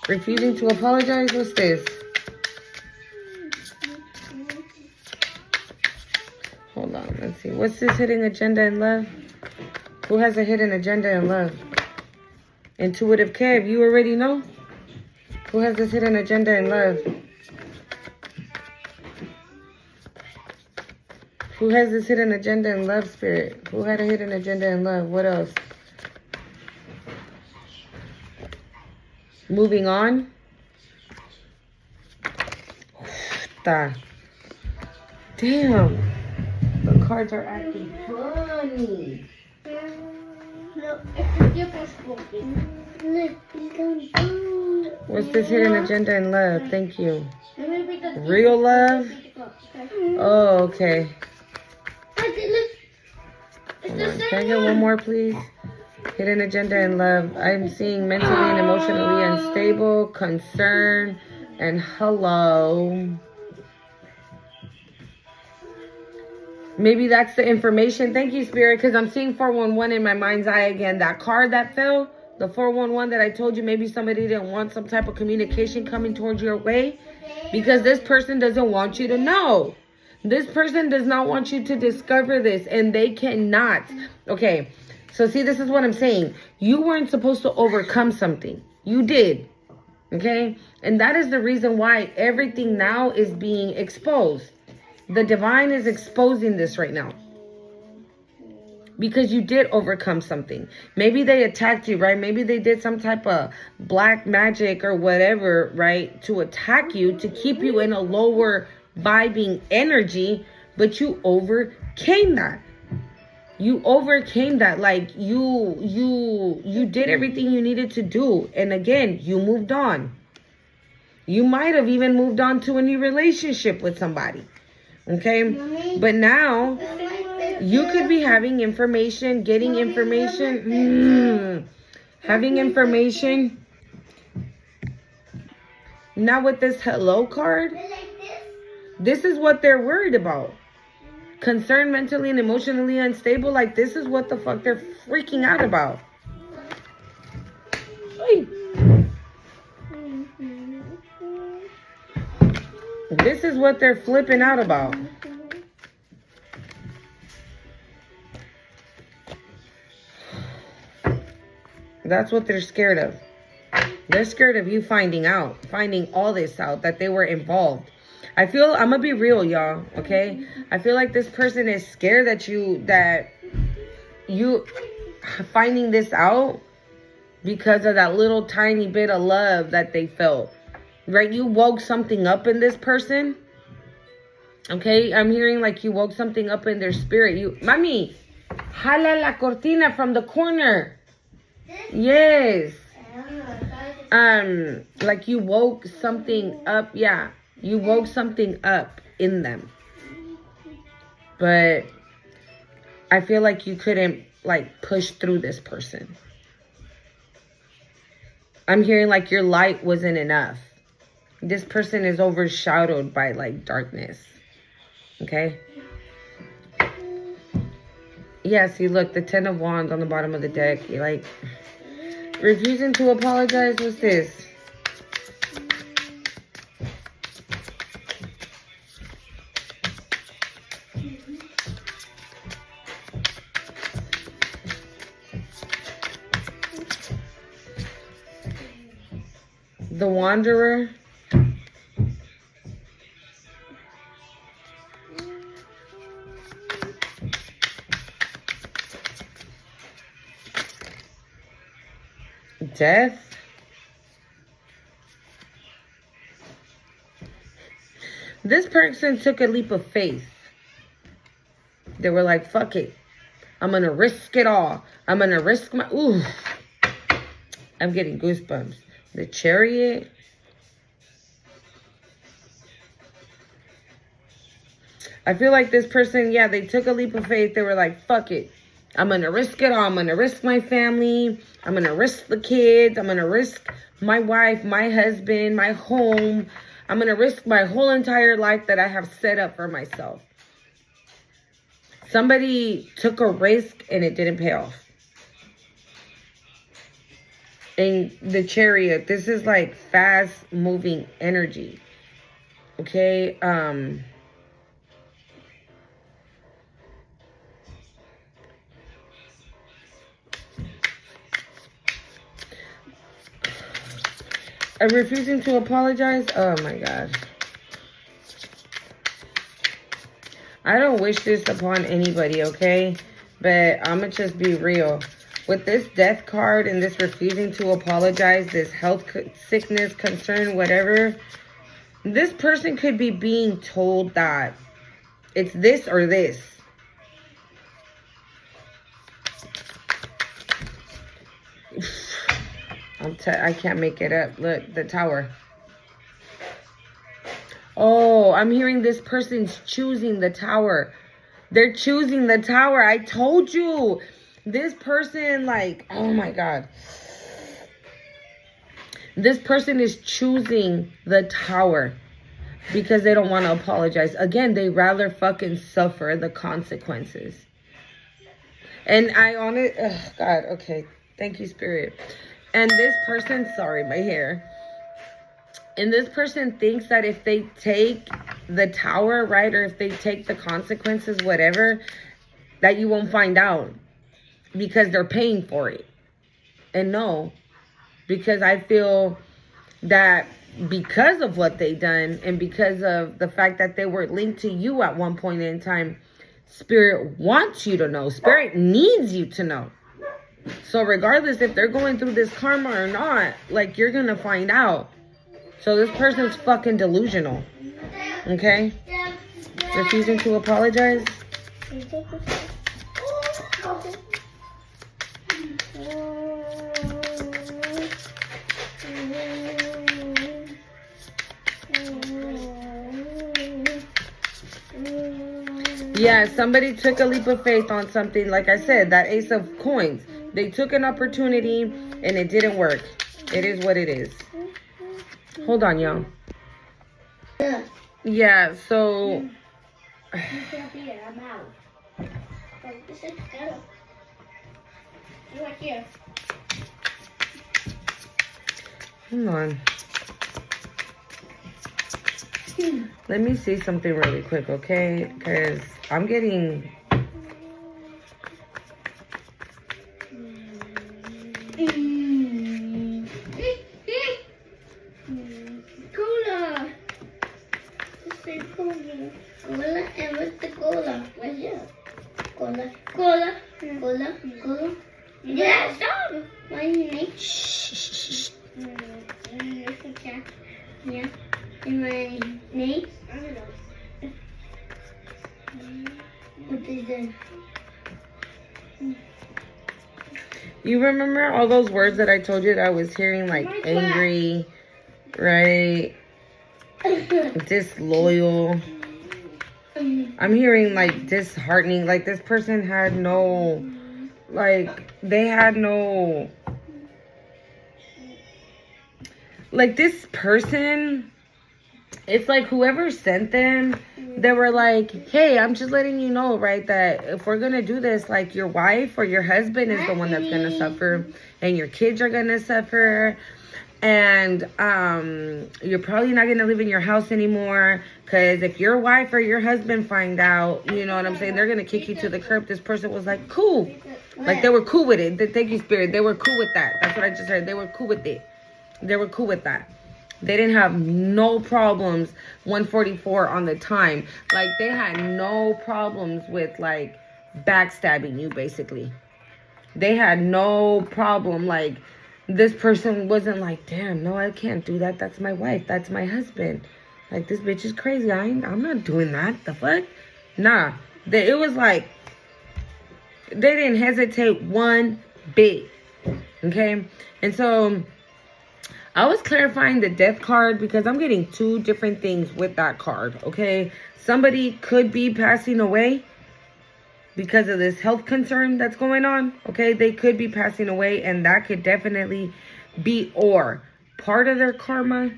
Refusing to apologize? What's this? Hold on, let's see. What's this hidden agenda in love? Who has a hidden agenda in love? Intuitive Kev, you already know? Who has this hidden agenda in love? Who has this hidden agenda in love, Spirit? Who had a hidden agenda in love? What else? Moving on. Damn. The cards are acting funny. No, it's a different spoken. What's this hidden agenda in love? Thank you. Let me read the Real love? Okay. Oh, okay. It's Hold the on. same Can I get one more, please? Hidden agenda in love. I'm seeing mentally and emotionally unstable, concern, and hello. Maybe that's the information. Thank you, Spirit, because I'm seeing 411 in my mind's eye again. That card that fell, the 411 that I told you, maybe somebody didn't want some type of communication coming towards your way because this person doesn't want you to know. This person does not want you to discover this, and they cannot. Okay, so see, this is what I'm saying. You weren't supposed to overcome something. You did. Okay, and that is the reason why everything now is being exposed. The divine is exposing this right now. Because you did overcome something. Maybe they attacked you, right? Maybe they did some type of black magic or whatever, right? To attack you, to keep you in a lower vibing energy. But you overcame that. You overcame that. Like you did everything you needed to do. And again, you moved on. You might have even moved on to a new relationship with somebody. Okay, but now you could be having information, getting information, having information. Now with this hello card, this is what they're worried about. Concerned, mentally and emotionally unstable. Like, this is what the fuck they're freaking out about. Hey. This is what they're flipping out about. That's what they're scared of. They're scared of you finding all this out, that they were involved. I'm gonna be real, y'all, okay? I feel like this person is scared that you finding this out because of that little tiny bit of love that they felt. Right, you woke something up in this person. Okay, I'm hearing like you woke something up in their spirit. Mami, jala la cortina from the corner. Yes. Like you woke something up. Yeah, you woke something up in them. But I feel like you couldn't like push through this person. I'm hearing like your light wasn't enough. This person is overshadowed by like darkness. Okay? Yeah, see, look, the 10 of Wands on the bottom of the deck. You're like, refusing to apologize. What's this? The Wanderer. Death. This person took a leap of faith. They were like, fuck it. I'm going to risk it all. I'm going to risk my... Ooh. I'm getting goosebumps. The Chariot. I feel like this person, yeah, they took a leap of faith. They were like, fuck it. I'm going to risk it all. I'm going to risk my family. I'm going to risk the kids. I'm going to risk my wife, my husband, my home. I'm going to risk my whole entire life that I have set up for myself. Somebody took a risk and it didn't pay off. And the Chariot, this is like fast moving energy. Okay? refusing to apologize. Oh my God. I don't wish this upon anybody, okay? But I'm going to just be real. With this death card and this refusing to apologize, this health sickness, concern, whatever, this person could be being told that it's this or this. I can't make it up. Look, the Tower. Oh, I'm hearing this person's choosing the Tower. They're choosing the Tower. I told you. This person, like, oh my God. This person is choosing the Tower because they don't want to apologize. Again, they rather fucking suffer the consequences. And God, okay. Thank you, Spirit. And this person, sorry, my hair. And this person thinks that if they take the Tower, right, or if they take the consequences, whatever, that you won't find out because they're paying for it. And no, because I feel that because of what they done and because of the fact that they were linked to you at one point in time, Spirit wants you to know. Spirit needs you to know. So regardless if they're going through this karma or not, like, you're going to find out. So this person's fucking delusional. Okay? Refusing to apologize. Yeah, somebody took a leap of faith on something. Like I said, that Ace of Coins. They took an opportunity and it didn't work. It is what it is. Hold on, y'all. Yeah, so... I'm out. This is good. Right here. Hold on. Let me see something really quick, okay? Because I'm getting... Cola. This is cola. Cola, and what's the cola? What's it? Cola. Cola. Cola. Cola. Yeah, stop. Why you make? Shh. Yeah. And my name? I don't know. What is it? You remember all those words that I told you that I was hearing, like angry, right? Disloyal. I'm hearing like disheartening. Like this person had no, like they had no, like this person, it's like whoever sent them, they were like, hey, I'm just letting you know, right, that if we're going to do this, like your wife or your husband is the one that's going to suffer and your kids are going to suffer. And you're probably not going to live in your house anymore because if your wife or your husband find out, you know what I'm saying, they're going to kick you to the curb. This person was like, cool. Like they were cool with it. Thank you, Spirit. They were cool with that. That's what I just heard. They were cool with it. They were cool with that. They didn't have no problems 144 on the time. Like they had no problems with like backstabbing you basically. They had no problem. Like this person wasn't like, damn, no, I can't do that. That's my wife. That's my husband. Like this bitch is crazy. I'm not doing that. The fuck? Nah. It was like they didn't hesitate one bit. Okay? And so I was clarifying the death card because I'm getting two different things with that card, okay? Somebody could be passing away because of this health concern that's going on, okay? They could be passing away, and that could definitely be or part of their karma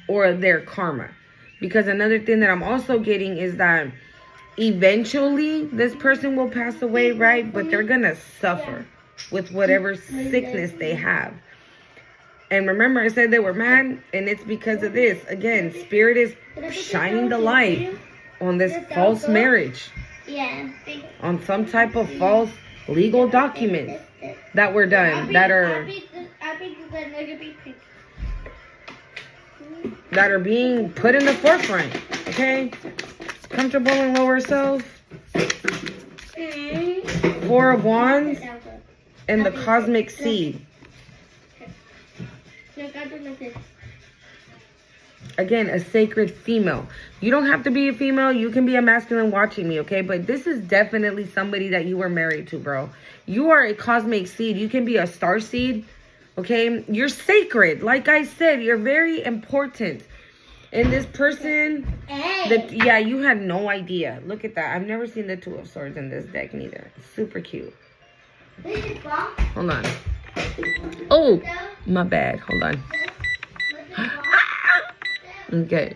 or their karma. Because another thing that I'm also getting is that eventually this person will pass away, right? But they're going to suffer with whatever sickness they have. And remember, I said they were mad, and it's because of this. Again, Spirit is shining the light on this false marriage. Yeah. On some type of false legal documents that were done, that are... that are being put in the forefront. Okay? Comfortable and lower self. Four of Wands and the Cosmic Seed. Again, a sacred female. You don't have to be a female. You can be a masculine watching me, okay? But this is definitely somebody that you were married to, bro. You are a cosmic seed. You can be a star seed, okay? You're sacred. Like I said, you're very important. And this person, yeah, you had no idea. Look at that. I've never seen the Two of Swords in this deck neither. Super cute. Hold on. Oh, my bad. Hold on. Okay.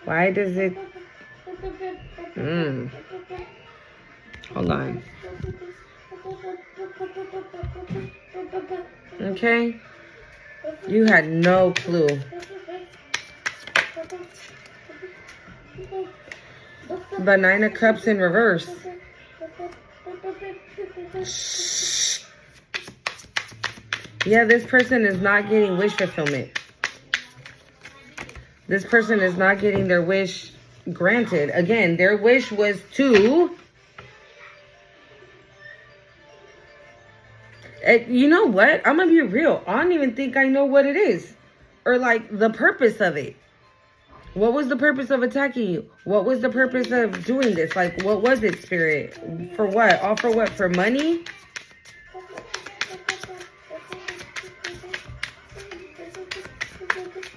Why does it... Hold on. Okay. You had no clue. The Nine of Cups in reverse. Shh. Yeah, this person is not getting wish fulfillment. This person is not getting their wish granted. Again, their wish was to... You know what? I'm going to be real. I don't even think I know what it is. Or like the purpose of it. What was the purpose of attacking you? What was the purpose of doing this? Like, what was it, Spirit? For what? All for what? For money?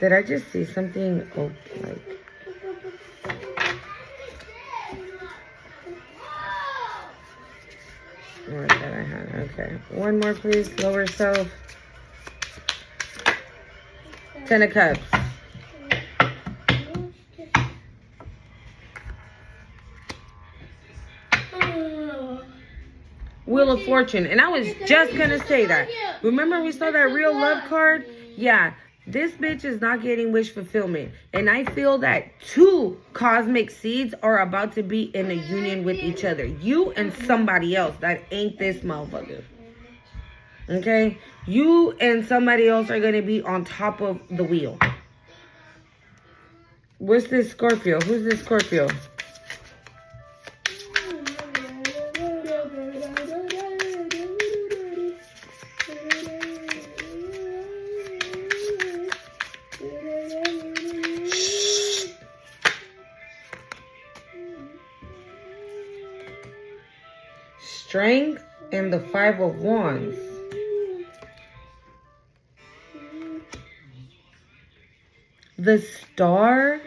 Did I just see something? Oh, like... What that I had? Okay. One more, please. Lower self. Ten of Cups. Wheel of Fortune. And I was just going to say that. Remember we saw that real love card? Yeah. This bitch is not getting wish fulfillment. And I feel that two cosmic seeds are about to be in a union with each other. You and somebody else that ain't this motherfucker. Okay? You and somebody else are going to be on top of the wheel. What's this Scorpio? Who's this Scorpio? Strength and the Five of Wands. The Star.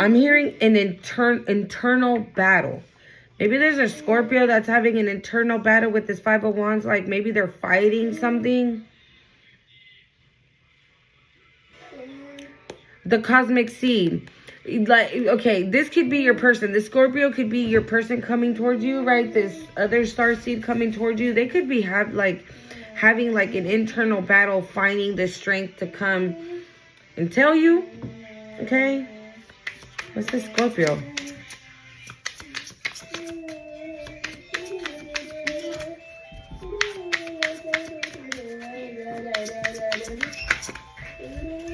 I'm hearing an internal battle. Maybe there's a Scorpio that's having an internal battle with this Five of Wands. Like maybe they're fighting something. The Cosmic Seed. Like, okay, this could be your person. The Scorpio could be your person coming towards you, right? This other star seed coming towards you. They could be having like an internal battle, finding the strength to come and tell you. Okay? What's this Scorpio?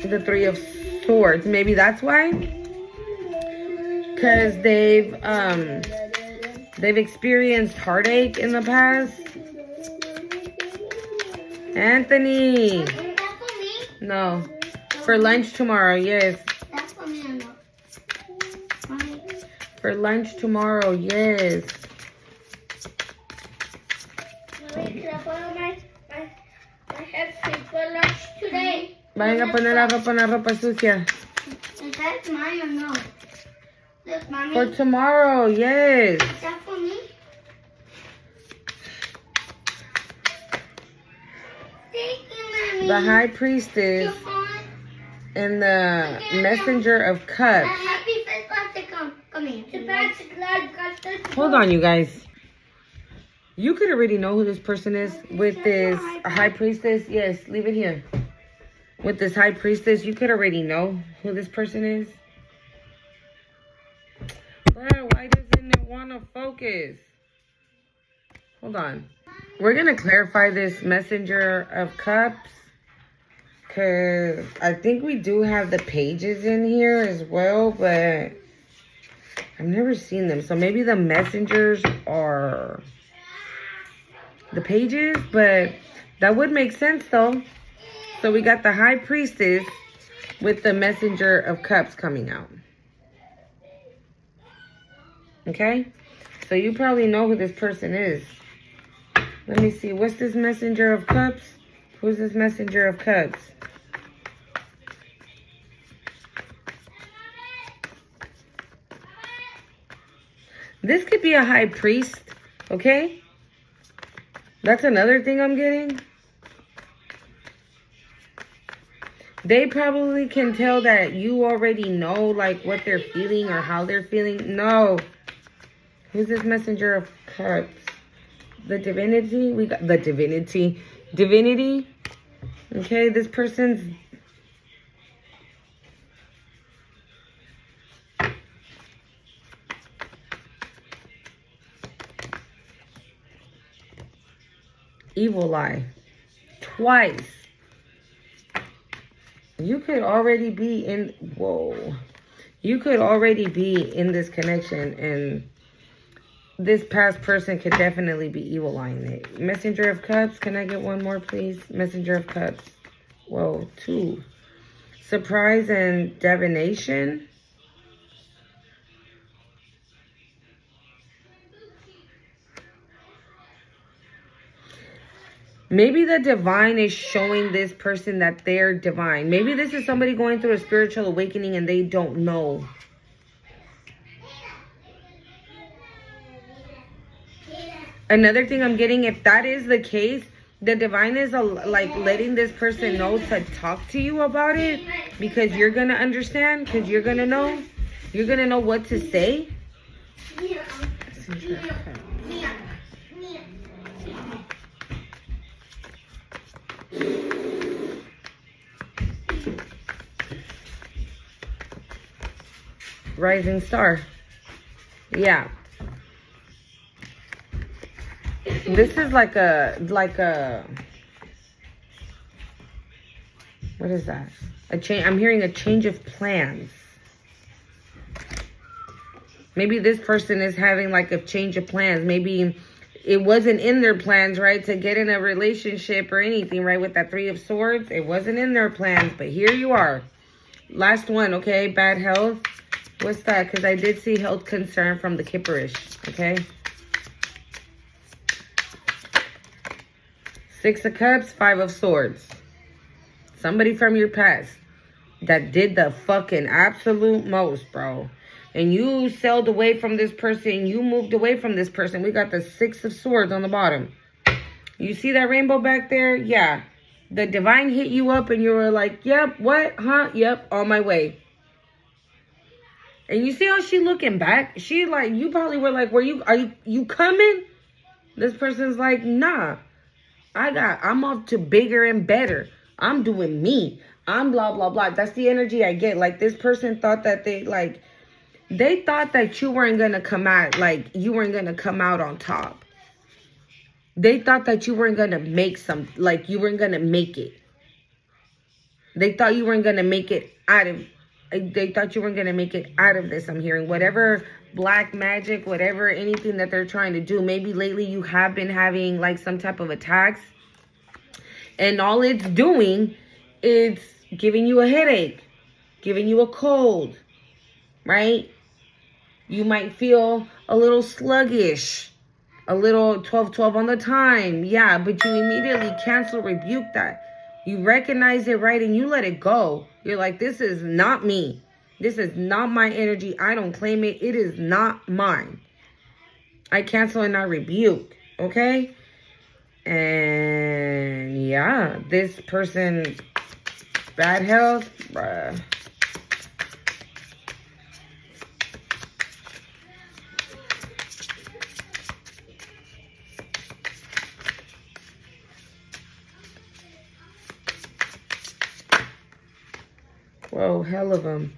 The Three of Swords. Maybe that's why. Because they've experienced heartache in the past. Anthony. Is that for me? No. For lunch tomorrow, yes. That's for me or no? Mommy. For lunch tomorrow, yes. Mommy, can I borrow my headset for lunch today? Vayan a poner la ropa en la ropa sucia. Is that mine or no? Look, Mommy. For tomorrow, yes. Is that for me? Thank you, Mommy. The High Priestess and the Messenger of Cups. Happy birthday, come here. Hold on, you guys. You could already know who this person is with this High Priestess. Yes, leave it here. With this High Priestess, you could already know who this person is. Bro, why doesn't it want to focus? Hold on. We're going to clarify this Messenger of Cups. Because I think we do have the pages in here as well. But I've never seen them. So maybe the messengers are the pages. But that would make sense though. So we got the High Priestess with the Messenger of Cups coming out. Okay? So you probably know who this person is. Let me see. What's this Messenger of Cups? Who's this Messenger of Cups? This could be a high priest. Okay? That's another thing I'm getting. They probably can tell that you already know, like, what they're feeling or how they're feeling. No. Who's this Messenger of Cups? The divinity? We got the divinity. Divinity. Okay, this person's... Evil eye. Twice. You could already be in... Whoa. You could already be in this connection and... This past person could definitely be evil eyeing it. Messenger of Cups. Can I get one more, please? Messenger of Cups. Whoa, 2. Surprise and divination. Maybe the divine is showing this person that they're divine. Maybe this is somebody going through a spiritual awakening and they don't know. Another thing I'm getting, if that is the case, the divine is like letting this person know to talk to you about it, because you're going to understand, because you're going to know. You're going to know what to say. Rising star. Yeah. This is like a, what is that? A change. I'm hearing a change of plans. Maybe this person is having like a change of plans. Maybe it wasn't in their plans, right, to get in a relationship or anything, right, with that 3 of Swords. It wasn't in their plans, but here you are. Last one, okay? Bad health. What's that? Because I did see health concern from the Kipperish, okay? 6 of Cups, 5 of Swords. Somebody from your past that did the fucking absolute most, bro. And you sailed away from this person. You moved away from this person. We got the 6 of Swords on the bottom. You see that rainbow back there? Yeah. The divine hit you up and you were like, yep, what? Huh? Yep, on my way. And you see how she looking back? She like, you probably were like, are you coming? This person's like, nah. I'm up to bigger and better. I'm doing me. I'm blah, blah, blah. That's the energy I get. Like, this person thought that they thought that you weren't going to come out, like, you weren't going to come out on top. They thought that you weren't going to make you weren't going to make it. They thought you weren't going to make it out of, they thought you weren't going to make it out of this. I'm hearing whatever black magic, whatever, anything that they're trying to do. Maybe lately you have been having like some type of attacks, and all it's doing is giving you a headache, giving you a cold, right? You might feel a little sluggish, a little 12-12 on the time. Yeah, but you immediately cancel, rebuke that. You recognize it, right? And you let it go. You're like, this is not me. This is not my energy. I don't claim it. It is not mine. I cancel and I rebuke. Okay? And yeah, this person, bad health, bruh. Whoa, hell of them.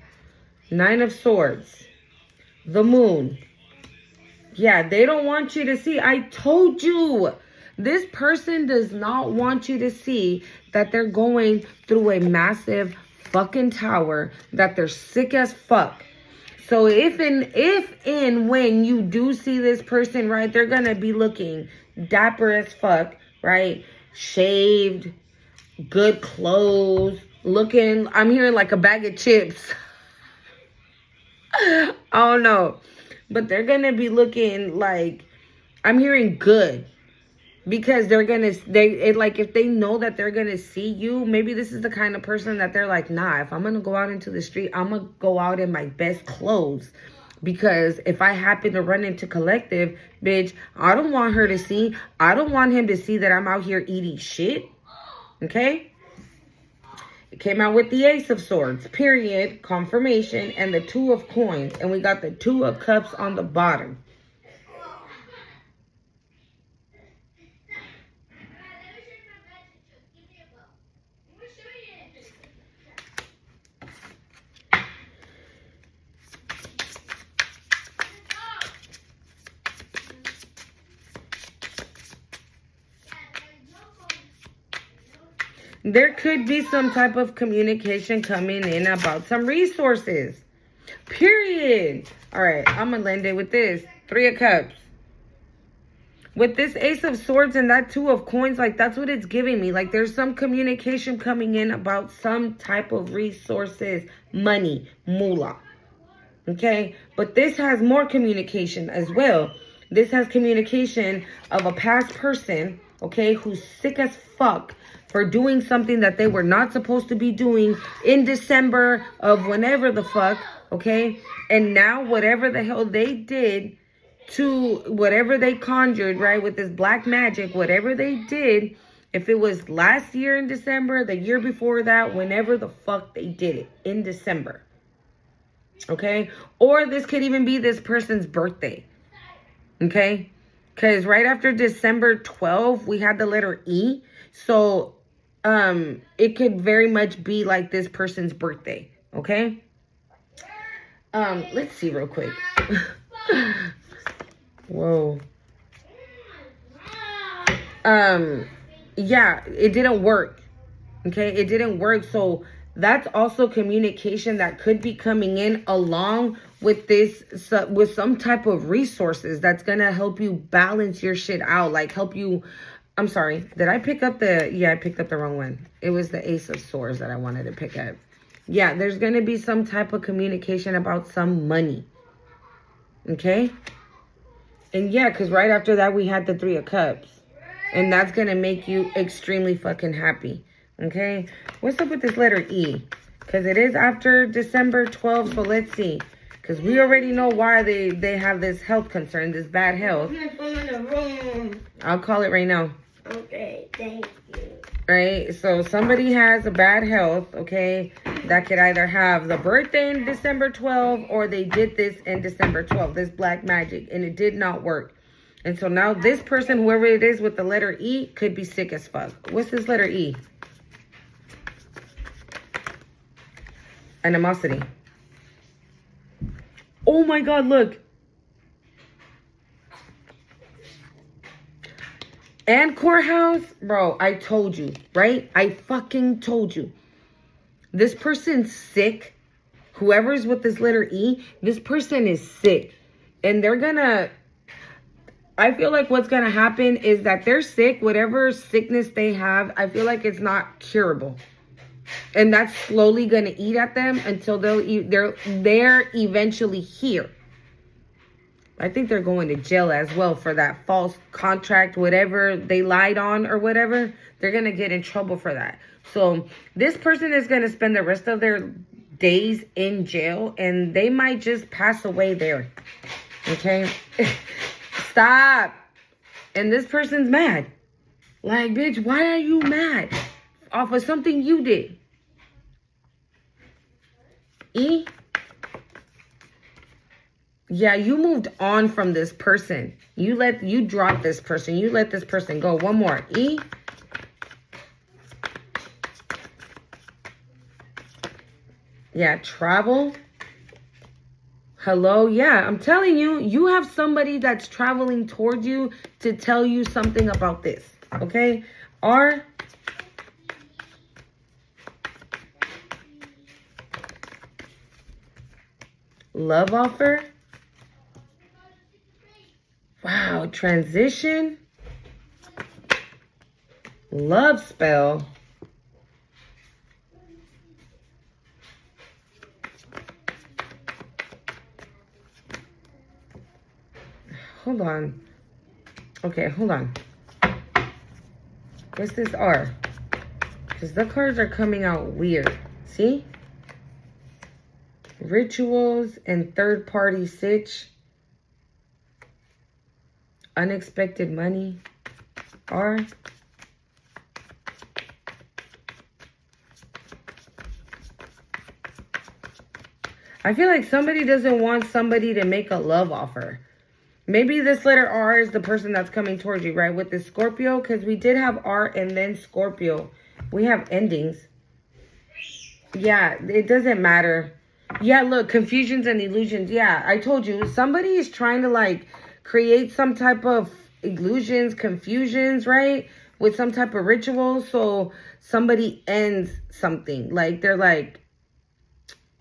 9 of Swords. The Moon. Yeah, they don't want you to see. I told you. This person does not want you to see that they're going through a massive fucking tower, that they're sick as fuck. So if and when you do see this person, right, they're gonna be looking dapper as fuck, right? Shaved, good clothes, looking, I'm hearing like a bag of chips. I don't know. But they're gonna be looking like, I'm hearing good. Because like, if they know that they're gonna see you, maybe this is the kind of person that they're like, nah, if I'm gonna go out into the street, I'm gonna go out in my best clothes. Because if I happen to run into Collective, bitch, I don't want her to see. I don't want him to see that I'm out here eating shit. Okay? It came out with the Ace of Swords, period, confirmation, and the Two of Coins. And we got the Two of Cups on the bottom. There could be some type of communication coming in about some resources. Period. All right, I'm going to end it with this. Three of Cups. With this Ace of Swords and that Two of Coins, like, that's what it's giving me. Like, there's some communication coming in about some type of resources, money, moolah. Okay? But this has more communication as well. This has communication of a past person, okay, who's sick as fuck for doing something that they were not supposed to be doing in December of whenever the fuck, okay? And now whatever the hell they did to whatever they conjured, right, with this black magic, whatever they did, if it was last year in December, the year before that, whenever the fuck they did it, in December, okay? Or this could even be this person's birthday, okay? Because right after December 12th, we had the letter E. So it could very much be like this person's birthday, okay? Let's see real quick. Whoa. Yeah, it didn't work. Okay, it didn't work. So that's also communication that could be coming in along with this, with some type of resources that's gonna help you balance your shit out, like help you. I'm sorry, did I pick up I picked up the wrong one. It was the Ace of Swords that I wanted to pick up. Yeah, there's gonna be some type of communication about some money. Okay? And yeah, because right after that, we had the Three of Cups. And that's gonna make you extremely fucking happy. Okay? What's up with this letter E? Because it is after December 12th, so let's see. Because we already know why they have this health concern, this bad health. I'll call it right now. Okay, thank you. Right? So somebody has a bad health, okay? That could either have the birthday in December 12th or they did this in December 12th, this black magic, and it did not work. And so now this person, whoever it is with the letter E, could be sick as fuck. What's this letter E? Animosity. Oh my God, look. And courthouse, bro, I told you, right? I fucking told you. This person's sick. Whoever's with this letter E, this person is sick. And they're gonna, I feel like what's gonna happen is that they're sick, whatever sickness they have, I feel like it's not curable. And that's slowly gonna eat at them until they're eventually here. I think they're going to jail as well for that false contract, whatever they lied on or whatever. They're going to get in trouble for that. So this person is going to spend the rest of their days in jail and they might just pass away there. Okay? Stop. And this person's mad. Like, bitch, why are you mad? Off of something you did. E? Yeah, you moved on from this person. You dropped this person. You let this person go. One more. E. Yeah, travel. Hello? Yeah, I'm telling you, you have somebody that's traveling towards you to tell you something about this. Okay? R. Love offer. Wow, transition. Love spell. Hold on. Okay, hold on. What's this R? Because the cards are coming out weird. See? Rituals and third-party sitch. Unexpected money. R. I feel like somebody doesn't want somebody to make a love offer. Maybe this letter R is the person that's coming towards you, right? With the Scorpio, because we did have R and then Scorpio. We have endings. Yeah, it doesn't matter. Yeah, look, confusions and illusions. Yeah, I told you, somebody is trying to like create some type of illusions, confusions, right? With some type of ritual. So somebody ends something. Like they're like,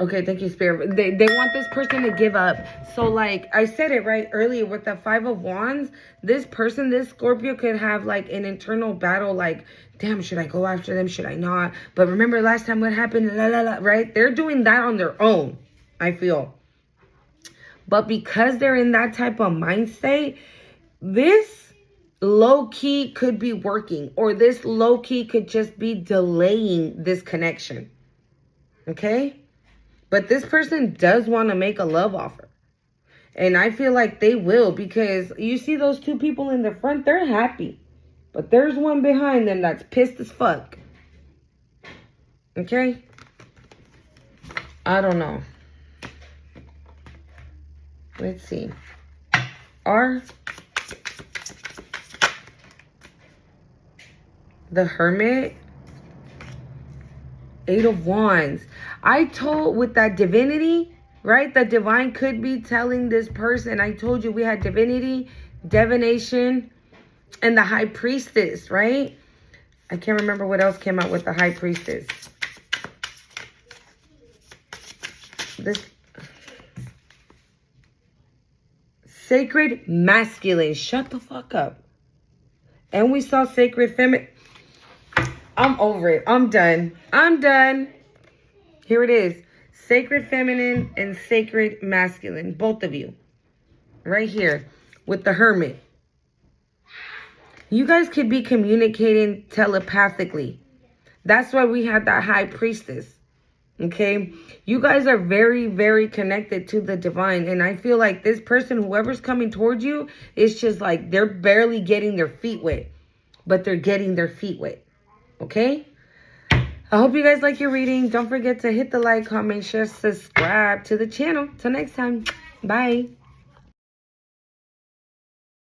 okay, thank you, Spirit. They want this person to give up. So, like, I said it right earlier with the Five of Wands. This person, this Scorpio, could have, like, an internal battle. Like, damn, should I go after them? Should I not? But remember last time what happened? La, la, la, right? They're doing that on their own, I feel. But because they're in that type of mindset, this low-key could be working. Or this low-key could just be delaying this connection. Okay? But this person does want to make a love offer. And I feel like they will, because you see those two people in the front, they're happy. But there's one behind them that's pissed as fuck. Okay? I don't know. Let's see. R. The Hermit. Eight of Wands. I told with that divinity, right? The divine could be telling this person. I told you we had divinity, divination, and the high priestess, right? I can't remember what else came out with the high priestess. This sacred masculine. Shut the fuck up. And we saw sacred feminine. I'm over it. I'm done. I'm done. Here it is. Sacred feminine and sacred masculine. Both of you. Right here. With the Hermit. You guys could be communicating telepathically. That's why we had that high priestess. Okay? You guys are very, very connected to the divine. And I feel like this person, whoever's coming towards you, it's just like they're barely getting their feet wet. But they're getting their feet wet. Okay? I hope you guys like your reading. Don't forget to hit the like, comment, share, subscribe to the channel. Till next time. Bye.